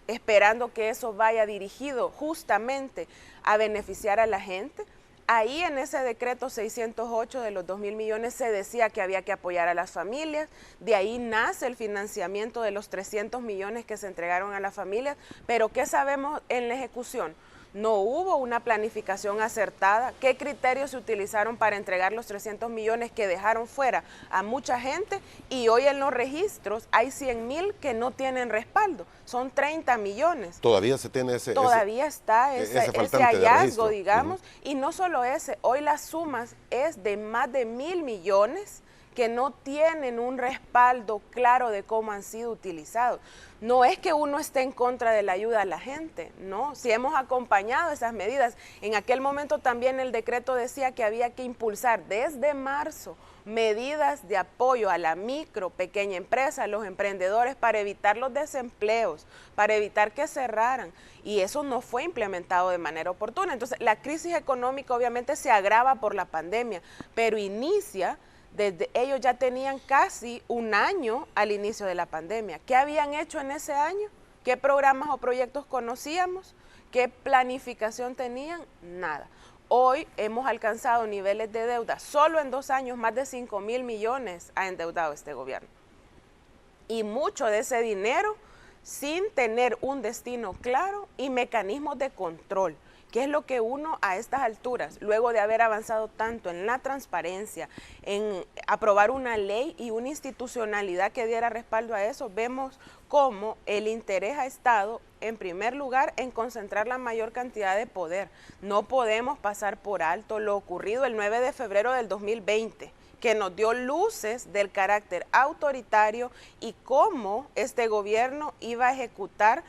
esperando que eso vaya dirigido justamente a beneficiar a la gente. Ahí en ese decreto 608 de los 2.000 millones se decía que había que apoyar a las familias, de ahí nace el financiamiento de los 300 millones que se entregaron a las familias, pero ¿qué sabemos en la ejecución? No hubo una planificación acertada. ¿Qué criterios se utilizaron para entregar los 300 millones que dejaron fuera a mucha gente? Y hoy en los registros hay 100.000 que no tienen respaldo. Son 30 millones. Todavía se tiene ese... Todavía está ese hallazgo, digamos. Y no solo ese, hoy las sumas es de más de 1.000 millones que no tienen un respaldo claro de cómo han sido utilizados. No es que uno esté en contra de la ayuda a la gente, no, si hemos acompañado esas medidas. En aquel momento también el decreto decía que había que impulsar desde marzo medidas de apoyo a la micro, pequeña empresa, a los emprendedores para evitar los desempleos, para evitar que cerraran, y eso no fue implementado de manera oportuna. Entonces la crisis económica obviamente se agrava por la pandemia, pero inicia desde ellos ya tenían casi un año al inicio de la pandemia. ¿Qué habían hecho en ese año? ¿Qué programas o proyectos conocíamos? ¿Qué planificación tenían? Nada. Hoy hemos alcanzado niveles de deuda. Solo en 2 años más de 5.000 millones ha endeudado este gobierno. Y mucho de ese dinero sin tener un destino claro y mecanismos de control. ¿Qué es lo que uno a estas alturas, luego de haber avanzado tanto en la transparencia, en aprobar una ley y una institucionalidad que diera respaldo a eso, vemos cómo el interés ha estado, en primer lugar, en concentrar la mayor cantidad de poder? No podemos pasar por alto lo ocurrido el 9 de febrero del 2020, que nos dio luces del carácter autoritario y cómo este gobierno iba a ejecutar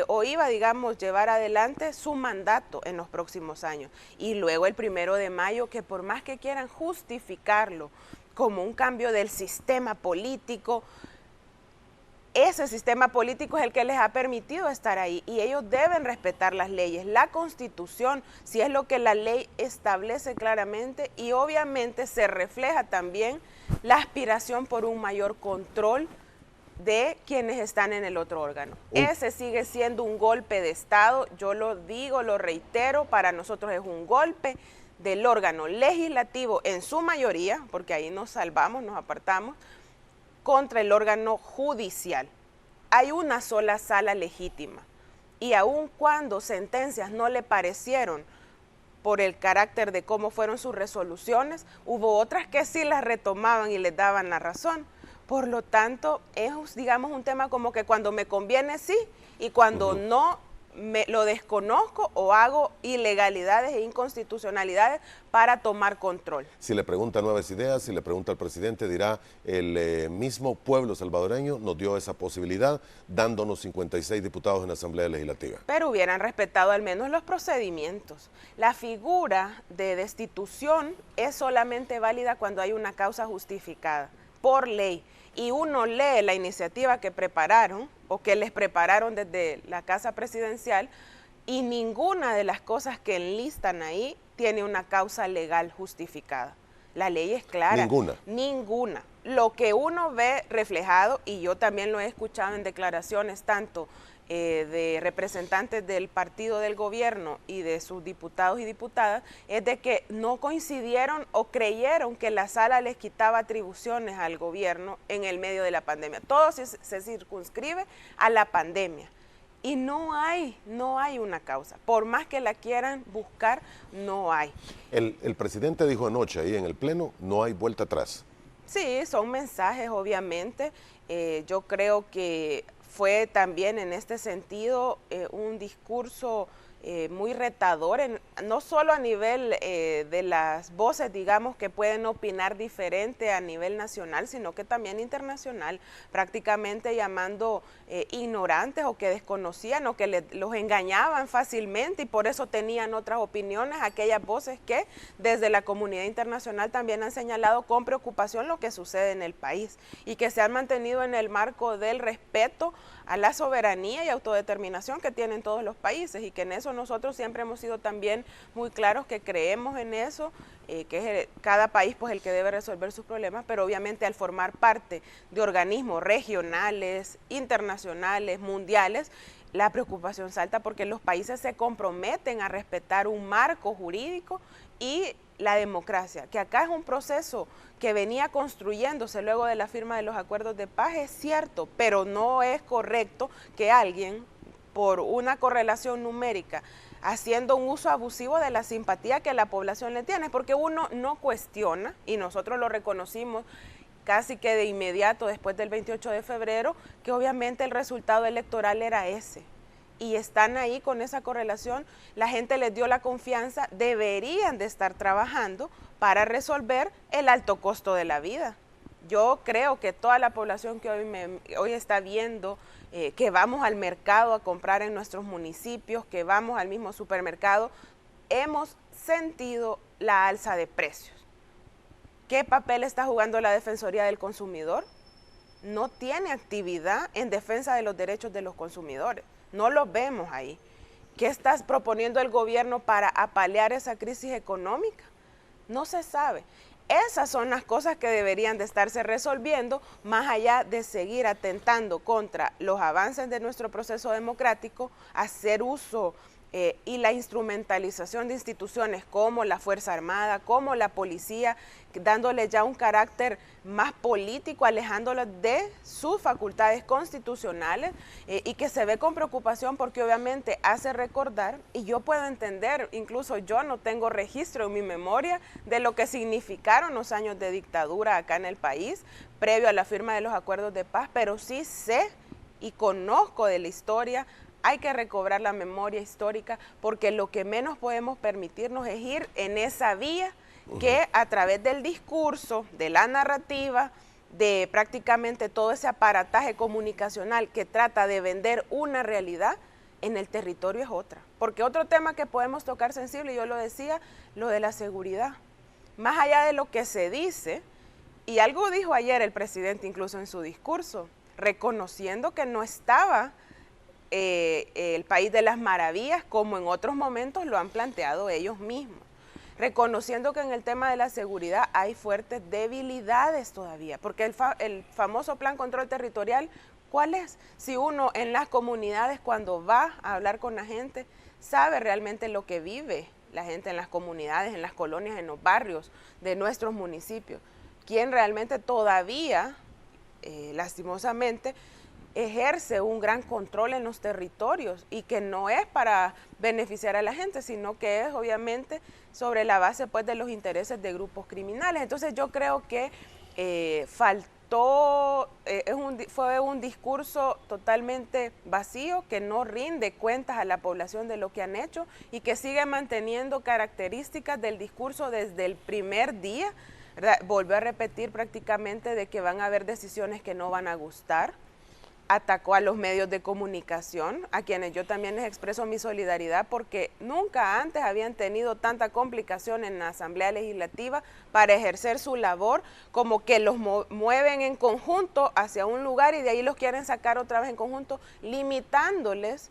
o iba, digamos, llevar adelante su mandato en los próximos años. Y luego el 1 de mayo, que por más que quieran justificarlo como un cambio del sistema político, ese sistema político es el que les ha permitido estar ahí y ellos deben respetar las leyes, la Constitución, si es lo que la ley establece claramente, y obviamente se refleja también la aspiración por un mayor control de quienes están en el otro órgano. Ese sigue siendo un golpe de Estado, yo lo digo, lo reitero, para nosotros es un golpe del órgano legislativo en su mayoría, porque ahí nos salvamos, nos apartamos, contra el órgano judicial. Hay una sola sala legítima y aun cuando sentencias no le parecieron por el carácter de cómo fueron sus resoluciones, hubo otras que sí las retomaban y les daban la razón. Por lo tanto, es, digamos, un tema como que cuando me conviene sí y cuando no lo desconozco o hago ilegalidades e inconstitucionalidades para tomar control. Si le pregunta Nuevas Ideas, si le pregunta al presidente, dirá el mismo pueblo salvadoreño nos dio esa posibilidad dándonos 56 diputados en la Asamblea Legislativa. Pero hubieran respetado al menos los procedimientos. La figura de destitución es solamente válida cuando hay una causa justificada por ley. Y uno lee la iniciativa que prepararon o que les prepararon desde la Casa Presidencial y ninguna de las cosas que enlistan ahí tiene una causa legal justificada. La ley es clara. Ninguna. Ninguna. Lo que uno ve reflejado, y yo también lo he escuchado en declaraciones tanto de representantes del partido del gobierno y de sus diputados y diputadas, es de que no coincidieron o creyeron que la sala les quitaba atribuciones al gobierno en el medio de la pandemia. Todo se circunscribe a la pandemia y no hay una causa. Por más que la quieran buscar, no hay. El presidente dijo anoche ahí en el Pleno, no hay vuelta atrás. Sí, son mensajes obviamente. Yo creo que fue también en este sentido un discurso muy retador, no solo a nivel de las voces, digamos, que pueden opinar diferente a nivel nacional, sino que también internacional, prácticamente llamando ignorantes o que desconocían o que los engañaban fácilmente y por eso tenían otras opiniones, aquellas voces que desde la comunidad internacional también han señalado con preocupación lo que sucede en el país y que se han mantenido en el marco del respeto a la soberanía y autodeterminación que tienen todos los países y que en eso nosotros siempre hemos sido también muy claros que creemos en eso, que es cada país pues el que debe resolver sus problemas, pero obviamente al formar parte de organismos regionales, internacionales, mundiales, la preocupación salta porque los países se comprometen a respetar un marco jurídico y la democracia, que acá es un proceso que venía construyéndose luego de la firma de los acuerdos de paz, es cierto, pero no es correcto que alguien, por una correlación numérica, haciendo un uso abusivo de la simpatía que la población le tiene, porque uno no cuestiona, y nosotros lo reconocimos casi que de inmediato después del 28 de febrero, que obviamente el resultado electoral era ese. Y están ahí con esa correlación, la gente les dio la confianza, deberían de estar trabajando para resolver el alto costo de la vida. Yo creo que toda la población que hoy está viendo que vamos al mercado a comprar en nuestros municipios, que vamos al mismo supermercado, hemos sentido la alza de precios. ¿Qué papel está jugando la Defensoría del Consumidor? No tiene actividad en defensa de los derechos de los consumidores. No los vemos ahí. ¿Qué está proponiendo el gobierno para apalear esa crisis económica? No se sabe. Esas son las cosas que deberían de estarse resolviendo, más allá de seguir atentando contra los avances de nuestro proceso democrático, hacer uso y la instrumentalización de instituciones como la Fuerza Armada, como la policía, dándole ya un carácter más político, alejándolos de sus facultades constitucionales y que se ve con preocupación porque obviamente hace recordar, y yo puedo entender, incluso yo no tengo registro en mi memoria de lo que significaron los años de dictadura acá en el país, previo a la firma de los acuerdos de paz, pero sí sé y conozco de la historia. Hay que recobrar la memoria histórica porque lo que menos podemos permitirnos es ir en esa vía que a través del discurso, de la narrativa, de prácticamente todo ese aparataje comunicacional que trata de vender una realidad, en el territorio es otra. Porque otro tema que podemos tocar sensible, yo lo decía, lo de la seguridad. Más allá de lo que se dice, y algo dijo ayer el presidente incluso en su discurso, reconociendo que no estaba el país de las maravillas, como en otros momentos lo han planteado ellos mismos, reconociendo que en el tema de la seguridad hay fuertes debilidades todavía, porque el famoso plan control territorial, ¿cuál es? Si uno en las comunidades cuando va a hablar con la gente, sabe realmente lo que vive la gente en las comunidades, en las colonias, en los barrios de nuestros municipios, quién realmente todavía, lastimosamente, ejerce un gran control en los territorios y que no es para beneficiar a la gente, sino que es obviamente sobre la base pues de los intereses de grupos criminales. Entonces yo creo que fue un discurso totalmente vacío, que no rinde cuentas a la población de lo que han hecho y que sigue manteniendo características del discurso desde el primer día, ¿verdad? Volvió a repetir prácticamente de que van a haber decisiones que no van a gustar. Atacó a los medios de comunicación, a quienes yo también les expreso mi solidaridad porque nunca antes habían tenido tanta complicación en la Asamblea Legislativa para ejercer su labor, como que los mueven en conjunto hacia un lugar y de ahí los quieren sacar otra vez en conjunto, limitándoles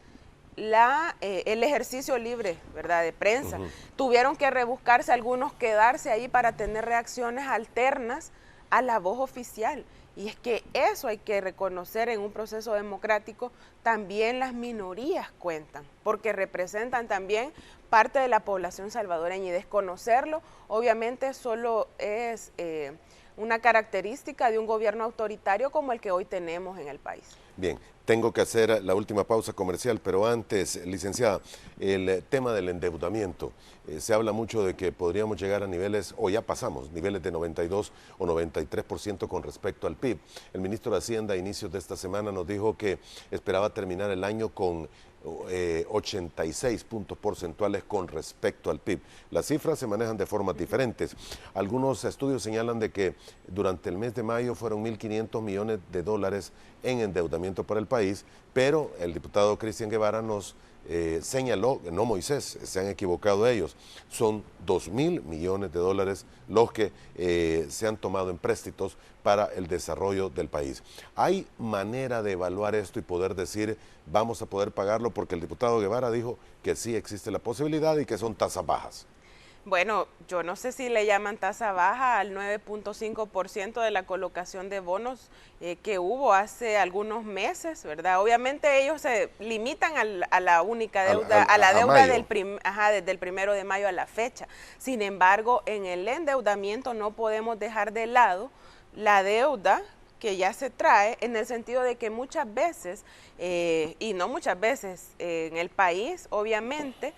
el ejercicio libre, ¿verdad?, de prensa. Tuvieron que rebuscarse algunos, quedarse ahí para tener reacciones alternas a la voz oficial. Y es que eso hay que reconocer en un proceso democrático, también las minorías cuentan, porque representan también parte de la población salvadoreña y desconocerlo obviamente solo es una característica de un gobierno autoritario como el que hoy tenemos en el país. Bien, tengo que hacer la última pausa comercial, pero antes, licenciada, el tema del endeudamiento. Se habla mucho de que podríamos llegar a niveles, o ya pasamos, niveles de 92 o 93% con respecto al PIB. El ministro de Hacienda a inicios de esta semana nos dijo que esperaba terminar el año con 86 puntos porcentuales con respecto al PIB. Las cifras se manejan de formas diferentes. Algunos estudios señalan de que durante el mes de mayo fueron 1.500 millones de dólares en endeudamiento para el país, pero el diputado Cristian Guevara nos señaló, no Moisés, se han equivocado ellos, son 2.000 millones de dólares los que se han tomado en préstitos para el desarrollo del país. ¿Hay manera de evaluar esto y poder decir vamos a poder pagarlo? Porque el diputado Guevara dijo que sí existe la posibilidad y que son tasas bajas. Bueno, yo no sé si le llaman tasa baja al 9.5% de la colocación de bonos que hubo hace algunos meses, ¿verdad? Obviamente ellos se limitan a la única deuda, a la deuda desde el 1 de mayo a la fecha. Sin embargo, en el endeudamiento no podemos dejar de lado la deuda que ya se trae, en el sentido de que muchas veces, y no muchas veces, en el país, obviamente,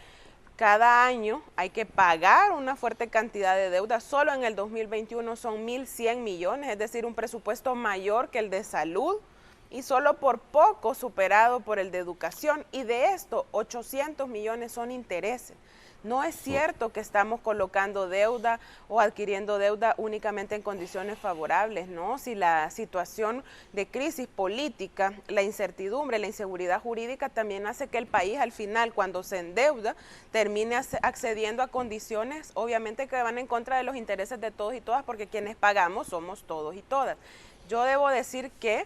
cada año hay que pagar una fuerte cantidad de deuda. Solo en el 2021 son 1.100 millones, es decir, un presupuesto mayor que el de salud y solo por poco superado por el de educación. Y de esto, 800 millones son intereses. No es cierto que estamos colocando deuda o adquiriendo deuda únicamente en condiciones favorables, ¿no? Si la situación de crisis política, la incertidumbre, la inseguridad jurídica también hace que el país al final, cuando se endeuda, termine accediendo a condiciones obviamente que van en contra de los intereses de todos y todas, porque quienes pagamos somos todos y todas. Yo debo decir que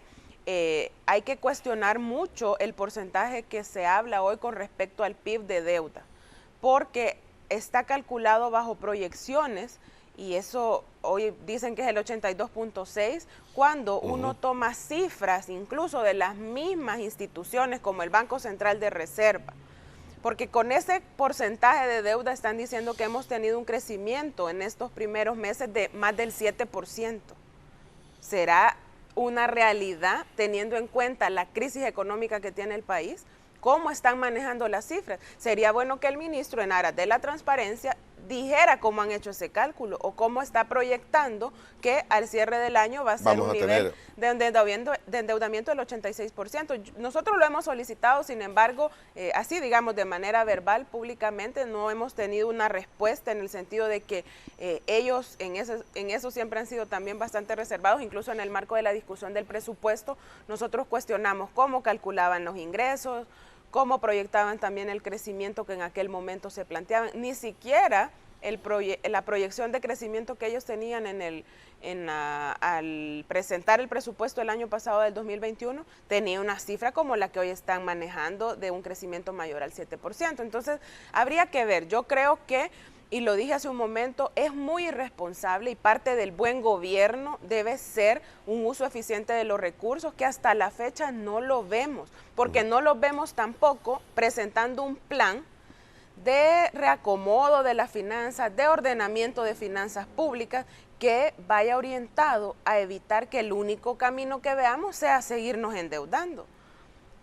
hay que cuestionar mucho el porcentaje que se habla hoy con respecto al PIB de deuda, porque está calculado bajo proyecciones y eso hoy dicen que es el 82.6, cuando uno toma cifras incluso de las mismas instituciones como el Banco Central de Reserva, porque con ese porcentaje de deuda están diciendo que hemos tenido un crecimiento en estos primeros meses de más del 7%. ¿Será una realidad teniendo en cuenta la crisis económica que tiene el país? ¿Cómo están manejando las cifras? Sería bueno que el ministro, en aras de la transparencia, dijera cómo han hecho ese cálculo o cómo está proyectando que al cierre del año va a ser un nivel de endeudamiento del 86%. Nosotros lo hemos solicitado, sin embargo, así digamos de manera verbal, públicamente, no hemos tenido una respuesta en el sentido de que ellos en eso siempre han sido también bastante reservados, incluso en el marco de la discusión del presupuesto, nosotros cuestionamos cómo calculaban los ingresos, cómo proyectaban también el crecimiento que en aquel momento se planteaban. Ni siquiera la proyección de crecimiento que ellos tenían al presentar el presupuesto el año pasado del 2021 tenía una cifra como la que hoy están manejando de un crecimiento mayor al 7%. Entonces, habría que ver. Yo creo que, y lo dije hace un momento, es muy irresponsable y parte del buen gobierno debe ser un uso eficiente de los recursos que hasta la fecha no lo vemos, porque no lo vemos tampoco presentando un plan de reacomodo de las finanzas, de ordenamiento de finanzas públicas que vaya orientado a evitar que el único camino que veamos sea seguirnos endeudando,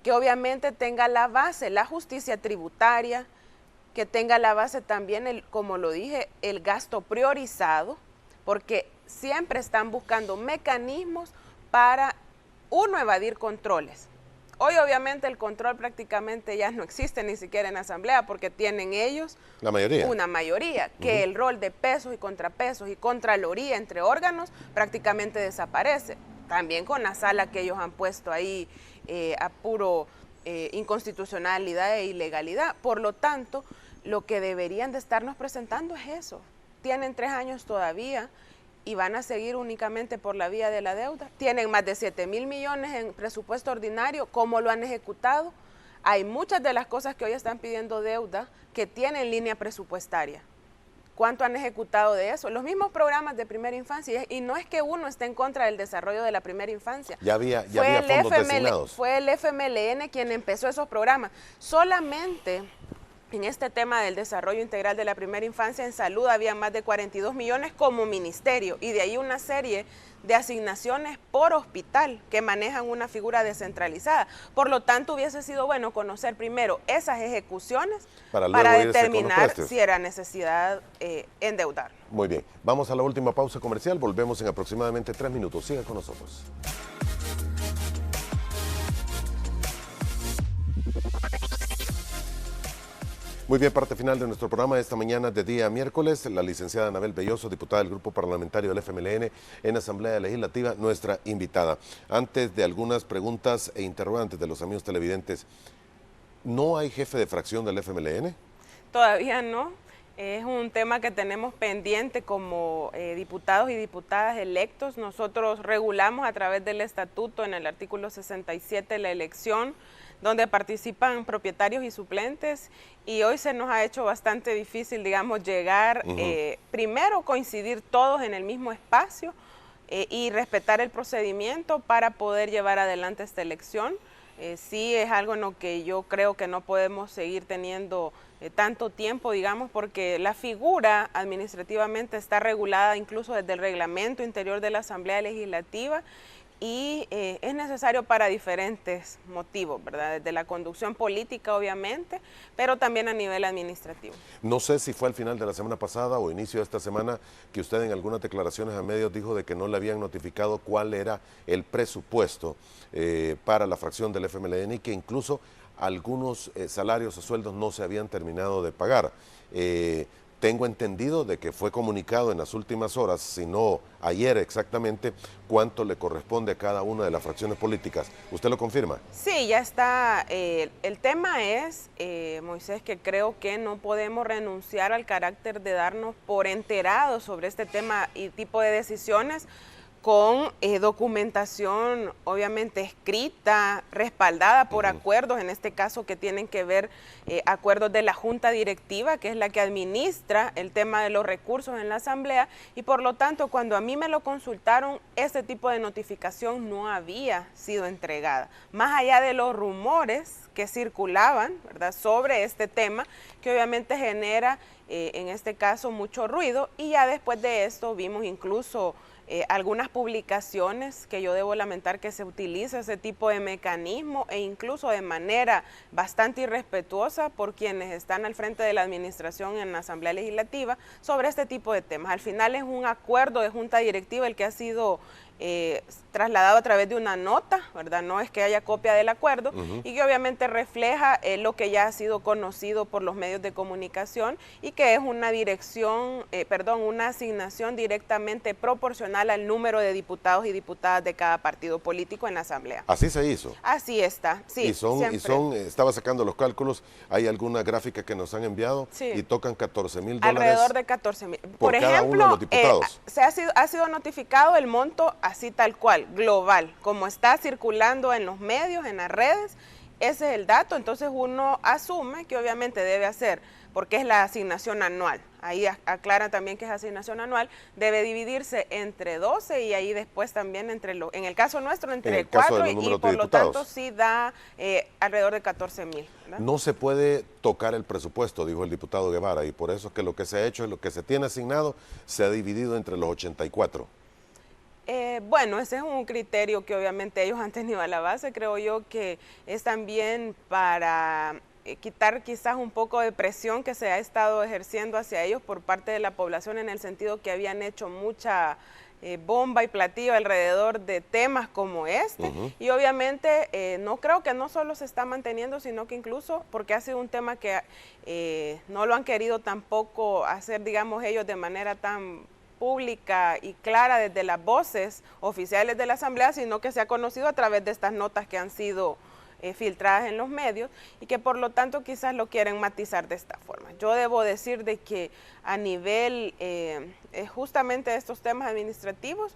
que obviamente tenga la base, la justicia tributaria, que tenga la base también, como lo dije, el gasto priorizado, porque siempre están buscando mecanismos para, uno, evadir controles. Hoy obviamente el control prácticamente ya no existe ni siquiera en asamblea porque tienen ellos una mayoría, que el rol de pesos y contrapesos y contraloría entre órganos prácticamente desaparece. También con la sala que ellos han puesto ahí a puro inconstitucionalidad e ilegalidad. Por lo tanto, lo que deberían de estarnos presentando es eso. Tienen 3 años todavía y van a seguir únicamente por la vía de la deuda. Tienen más de 7,000 millones en presupuesto ordinario. ¿Cómo lo han ejecutado? Hay muchas de las cosas que hoy están pidiendo deuda que tienen línea presupuestaria. ¿Cuánto han ejecutado de eso? Los mismos programas de primera infancia, y no es que uno esté en contra del desarrollo de la primera infancia. Ya había fondos designados. Fue el FMLN quien empezó esos programas. Solamente en este tema del desarrollo integral de la primera infancia en salud había más de 42 millones como ministerio y de ahí una serie de asignaciones por hospital que manejan una figura descentralizada. Por lo tanto, hubiese sido bueno conocer primero esas ejecuciones para determinar si era necesidad endeudar. Muy bien, vamos a la última pausa comercial, volvemos en aproximadamente 3 minutos. Siga con nosotros. Muy bien, parte final de nuestro programa esta mañana de día miércoles. La licenciada Anabel Belloso, diputada del Grupo Parlamentario del FMLN en Asamblea Legislativa, nuestra invitada. Antes de algunas preguntas e interrogantes de los amigos televidentes, ¿no hay jefe de fracción del FMLN? Todavía no. Es un tema que tenemos pendiente como diputados y diputadas electos. Nosotros regulamos a través del estatuto en el artículo 67 la elección, donde participan propietarios y suplentes, y hoy se nos ha hecho bastante difícil, digamos, llegar, primero coincidir todos en el mismo espacio y respetar el procedimiento para poder llevar adelante esta elección. Sí es algo en lo que yo creo que no podemos seguir teniendo tanto tiempo, digamos, porque la figura administrativamente está regulada incluso desde el reglamento interior de la Asamblea Legislativa, y es necesario para diferentes motivos, ¿verdad? Desde la conducción política, obviamente, pero también a nivel administrativo. No sé si fue al final de la semana pasada o inicio de esta semana que usted en algunas declaraciones a medios dijo de que no le habían notificado cuál era el presupuesto para la fracción del FMLN y que incluso algunos salarios o sueldos no se habían terminado de pagar. Tengo entendido de que fue comunicado en las últimas horas, si no ayer exactamente, cuánto le corresponde a cada una de las fracciones políticas. ¿Usted lo confirma? Sí, ya está. El tema es, Moisés, que creo que no podemos renunciar al carácter de darnos por enterados sobre este tema y tipo de decisiones con documentación obviamente escrita, respaldada por acuerdos, en este caso que tienen que ver acuerdos de la Junta Directiva, que es la que administra el tema de los recursos en la Asamblea, y por lo tanto cuando a mí me lo consultaron, este tipo de notificación no había sido entregada. Más allá de los rumores que circulaban, ¿verdad?, sobre este tema, que obviamente genera en este caso mucho ruido, y ya después de esto vimos incluso algunas publicaciones que yo debo lamentar que se utilice ese tipo de mecanismo e incluso de manera bastante irrespetuosa por quienes están al frente de la administración en la Asamblea Legislativa sobre este tipo de temas. Al final es un acuerdo de junta directiva el que ha sido trasladado a través de una nota, ¿verdad? No es que haya copia del acuerdo y que obviamente refleja lo que ya ha sido conocido por los medios de comunicación y que es una una asignación directamente proporcional al número de diputados y diputadas de cada partido político en la Asamblea. Así se hizo. Así está, sí. Estaba sacando los cálculos, hay alguna gráfica que nos han enviado y tocan $14,000. Alrededor de 14,000. Por cada uno de los diputados. Ha sido notificado el monto así tal cual, global, como está circulando en los medios, en las redes, ese es el dato, entonces uno asume que obviamente debe hacer, porque es la asignación anual, ahí aclara también que es asignación anual, debe dividirse entre 12 y ahí después también en el caso nuestro entre 4 y por lo tanto sí da alrededor de 14,000. No se puede tocar el presupuesto, dijo el diputado Guevara, y por eso es que lo que se ha hecho, lo que se tiene asignado, se ha dividido entre los 84. Bueno, ese es un criterio que obviamente ellos han tenido a la base, creo yo que es también para quitar quizás un poco de presión que se ha estado ejerciendo hacia ellos por parte de la población en el sentido que habían hecho mucha bomba y platillo alrededor de temas como este y obviamente no creo que no solo se está manteniendo sino que incluso porque ha sido un tema que no lo han querido tampoco hacer digamos ellos de manera tan pública y clara desde las voces oficiales de la Asamblea, sino que se ha conocido a través de estas notas que han sido filtradas en los medios y que por lo tanto quizás lo quieren matizar de esta forma. Yo debo decir de que a nivel justamente de estos temas administrativos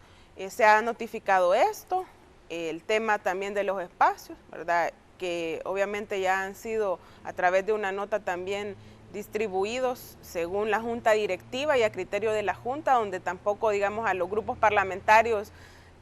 se ha notificado esto, el tema también de los espacios, ¿verdad?, que obviamente ya han sido a través de una nota también distribuidos según la Junta Directiva y a criterio de la Junta, donde tampoco, digamos, a los grupos parlamentarios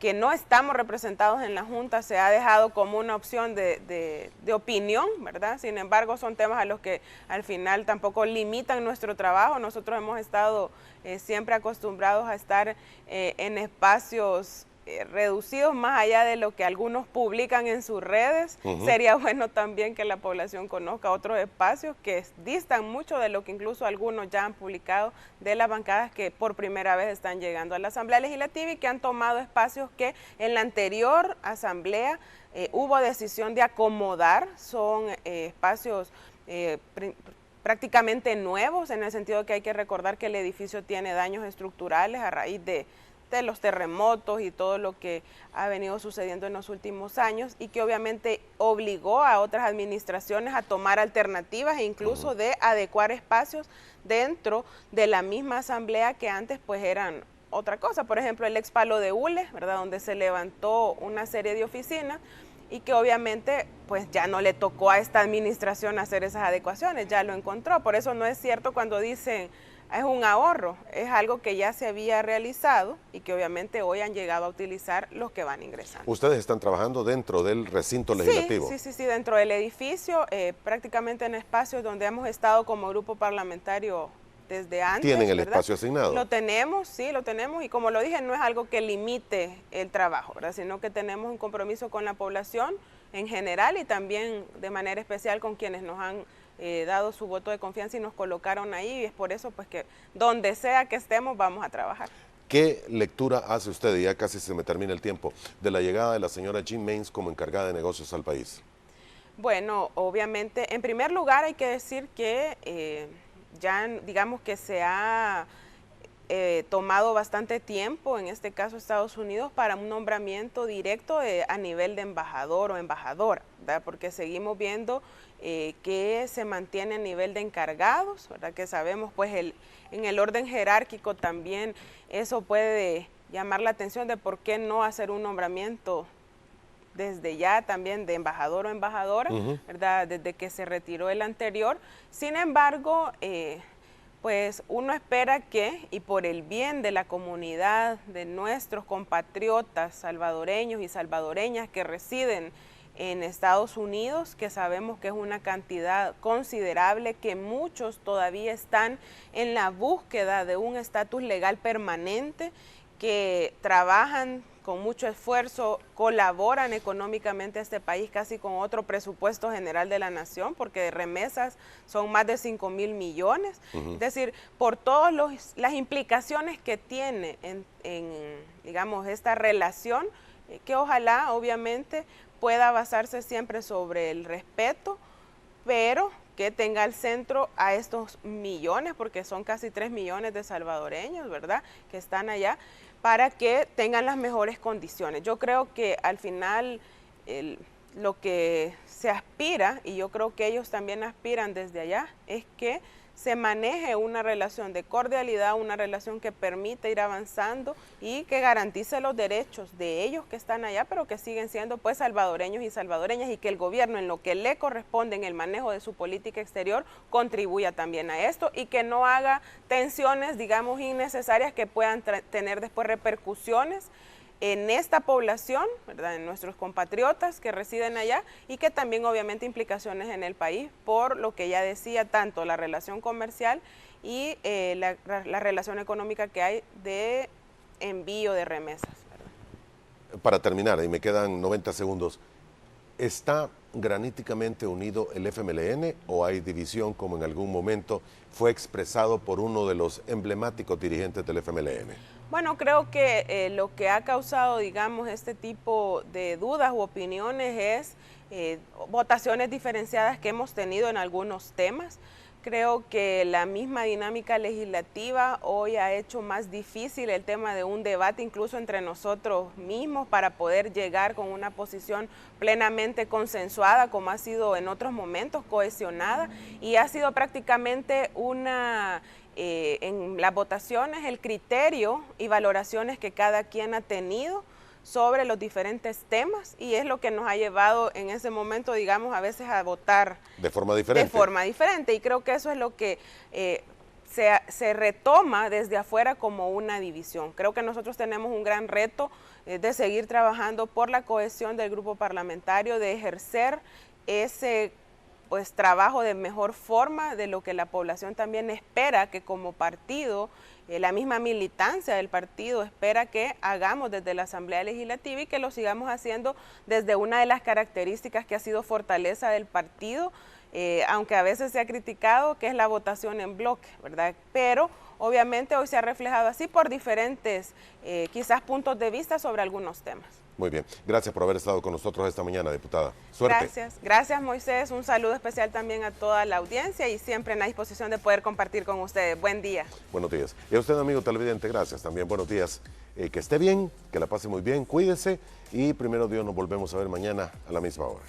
que no estamos representados en la Junta se ha dejado como una opción de opinión, ¿verdad? Sin embargo, son temas a los que al final tampoco limitan nuestro trabajo. Nosotros hemos estado siempre acostumbrados a estar en espacios reducidos más allá de lo que algunos publican en sus redes. Sería bueno también que la población conozca otros espacios que distan mucho de lo que incluso algunos ya han publicado de las bancadas que por primera vez están llegando a la Asamblea Legislativa y que han tomado espacios que en la anterior Asamblea hubo decisión de acomodar, son espacios prácticamente nuevos en el sentido que hay que recordar que el edificio tiene daños estructurales a raíz de los terremotos y todo lo que ha venido sucediendo en los últimos años y que obviamente obligó a otras administraciones a tomar alternativas e incluso de adecuar espacios dentro de la misma asamblea que antes pues eran otra cosa. Por ejemplo, el ex Palo de Hule, ¿verdad?, donde se levantó una serie de oficinas y que obviamente pues ya no le tocó a esta administración hacer esas adecuaciones, ya lo encontró. Por eso no es cierto cuando dicen es un ahorro, es algo que ya se había realizado y que obviamente hoy han llegado a utilizar los que van ingresando. ¿Ustedes están trabajando dentro del recinto legislativo? Sí, dentro del edificio, prácticamente en espacios donde hemos estado como grupo parlamentario desde antes. ¿Tienen el ¿verdad? espacio asignado? Lo tenemos, sí, lo tenemos y como lo dije, no es algo que limite el trabajo, ¿verdad?, sino que tenemos un compromiso con la población en general y también de manera especial con quienes nos han dado su voto de confianza y nos colocaron ahí y es por eso pues que donde sea que estemos vamos a trabajar. ¿Qué lectura hace usted, y ya casi se me termina el tiempo, de la llegada de la señora Jean Mains como encargada de negocios al país? Bueno, obviamente, en primer lugar hay que decir que ya digamos que se ha tomado bastante tiempo, en este caso Estados Unidos, para un nombramiento directo a nivel de embajador o embajadora, ¿verdad? Porque seguimos viendo que se mantiene a nivel de encargados, ¿verdad? Que sabemos pues en el orden jerárquico también eso puede llamar la atención de por qué no hacer un nombramiento desde ya también de embajador o embajadora, ¿verdad? Desde que se retiró el anterior. Sin embargo, pues uno espera que, y por el bien de la comunidad, de nuestros compatriotas salvadoreños y salvadoreñas que residen en Estados Unidos, que sabemos que es una cantidad considerable, que muchos todavía están en la búsqueda de un estatus legal permanente, que trabajan con mucho esfuerzo, colaboran económicamente a este país casi con otro presupuesto general de la nación, porque de remesas son más de 5,000 millones. Es decir, por todas las implicaciones que tiene en, digamos, esta relación, que ojalá, obviamente, pueda basarse siempre sobre el respeto, pero que tenga al centro a estos millones, porque son casi 3 millones de salvadoreños, ¿verdad?, que están allá, para que tengan las mejores condiciones. Yo creo que al final lo que se aspira, y yo creo que ellos también aspiran desde allá, es que se maneje una relación de cordialidad, una relación que permita ir avanzando y que garantice los derechos de ellos que están allá, pero que siguen siendo pues salvadoreños y salvadoreñas, y que el gobierno, en lo que le corresponde en el manejo de su política exterior, contribuya también a esto y que no haga tensiones, digamos, innecesarias que puedan tener después repercusiones en esta población, ¿verdad?, en nuestros compatriotas que residen allá, y que también obviamente implicaciones en el país por lo que ya decía, tanto la relación comercial y la relación económica que hay de envío de remesas, ¿verdad? Para terminar, y me quedan 90 segundos, ¿está graníticamente unido el FMLN o hay división como en algún momento fue expresado por uno de los emblemáticos dirigentes del FMLN? Bueno, creo que lo que ha causado, digamos, este tipo de dudas u opiniones es votaciones diferenciadas que hemos tenido en algunos temas. Creo que la misma dinámica legislativa hoy ha hecho más difícil el tema de un debate incluso entre nosotros mismos para poder llegar con una posición plenamente consensuada, como ha sido en otros momentos, cohesionada, y ha sido prácticamente en las votaciones el criterio y valoraciones que cada quien ha tenido sobre los diferentes temas, y es lo que nos ha llevado en ese momento, digamos, a veces a votar de forma diferente. De forma diferente, y creo que eso es lo que se retoma desde afuera como una división. Creo que nosotros tenemos un gran reto de seguir trabajando por la cohesión del grupo parlamentario, de ejercer ese pues trabajo de mejor forma, de lo que la población también espera que como partido, la misma militancia del partido espera que hagamos desde la Asamblea Legislativa, y que lo sigamos haciendo desde una de las características que ha sido fortaleza del partido, aunque a veces se ha criticado, que es la votación en bloque, ¿verdad? Pero obviamente hoy se ha reflejado así por diferentes quizás puntos de vista sobre algunos temas. Muy bien, gracias por haber estado con nosotros esta mañana, diputada. Suerte. Gracias Moisés, un saludo especial también a toda la audiencia y siempre en la disposición de poder compartir con ustedes. Buen día. Buenos días. Y a usted, amigo televidente, gracias también, buenos días. Que esté bien, que la pase muy bien, cuídese y primero Dios nos volvemos a ver mañana a la misma hora.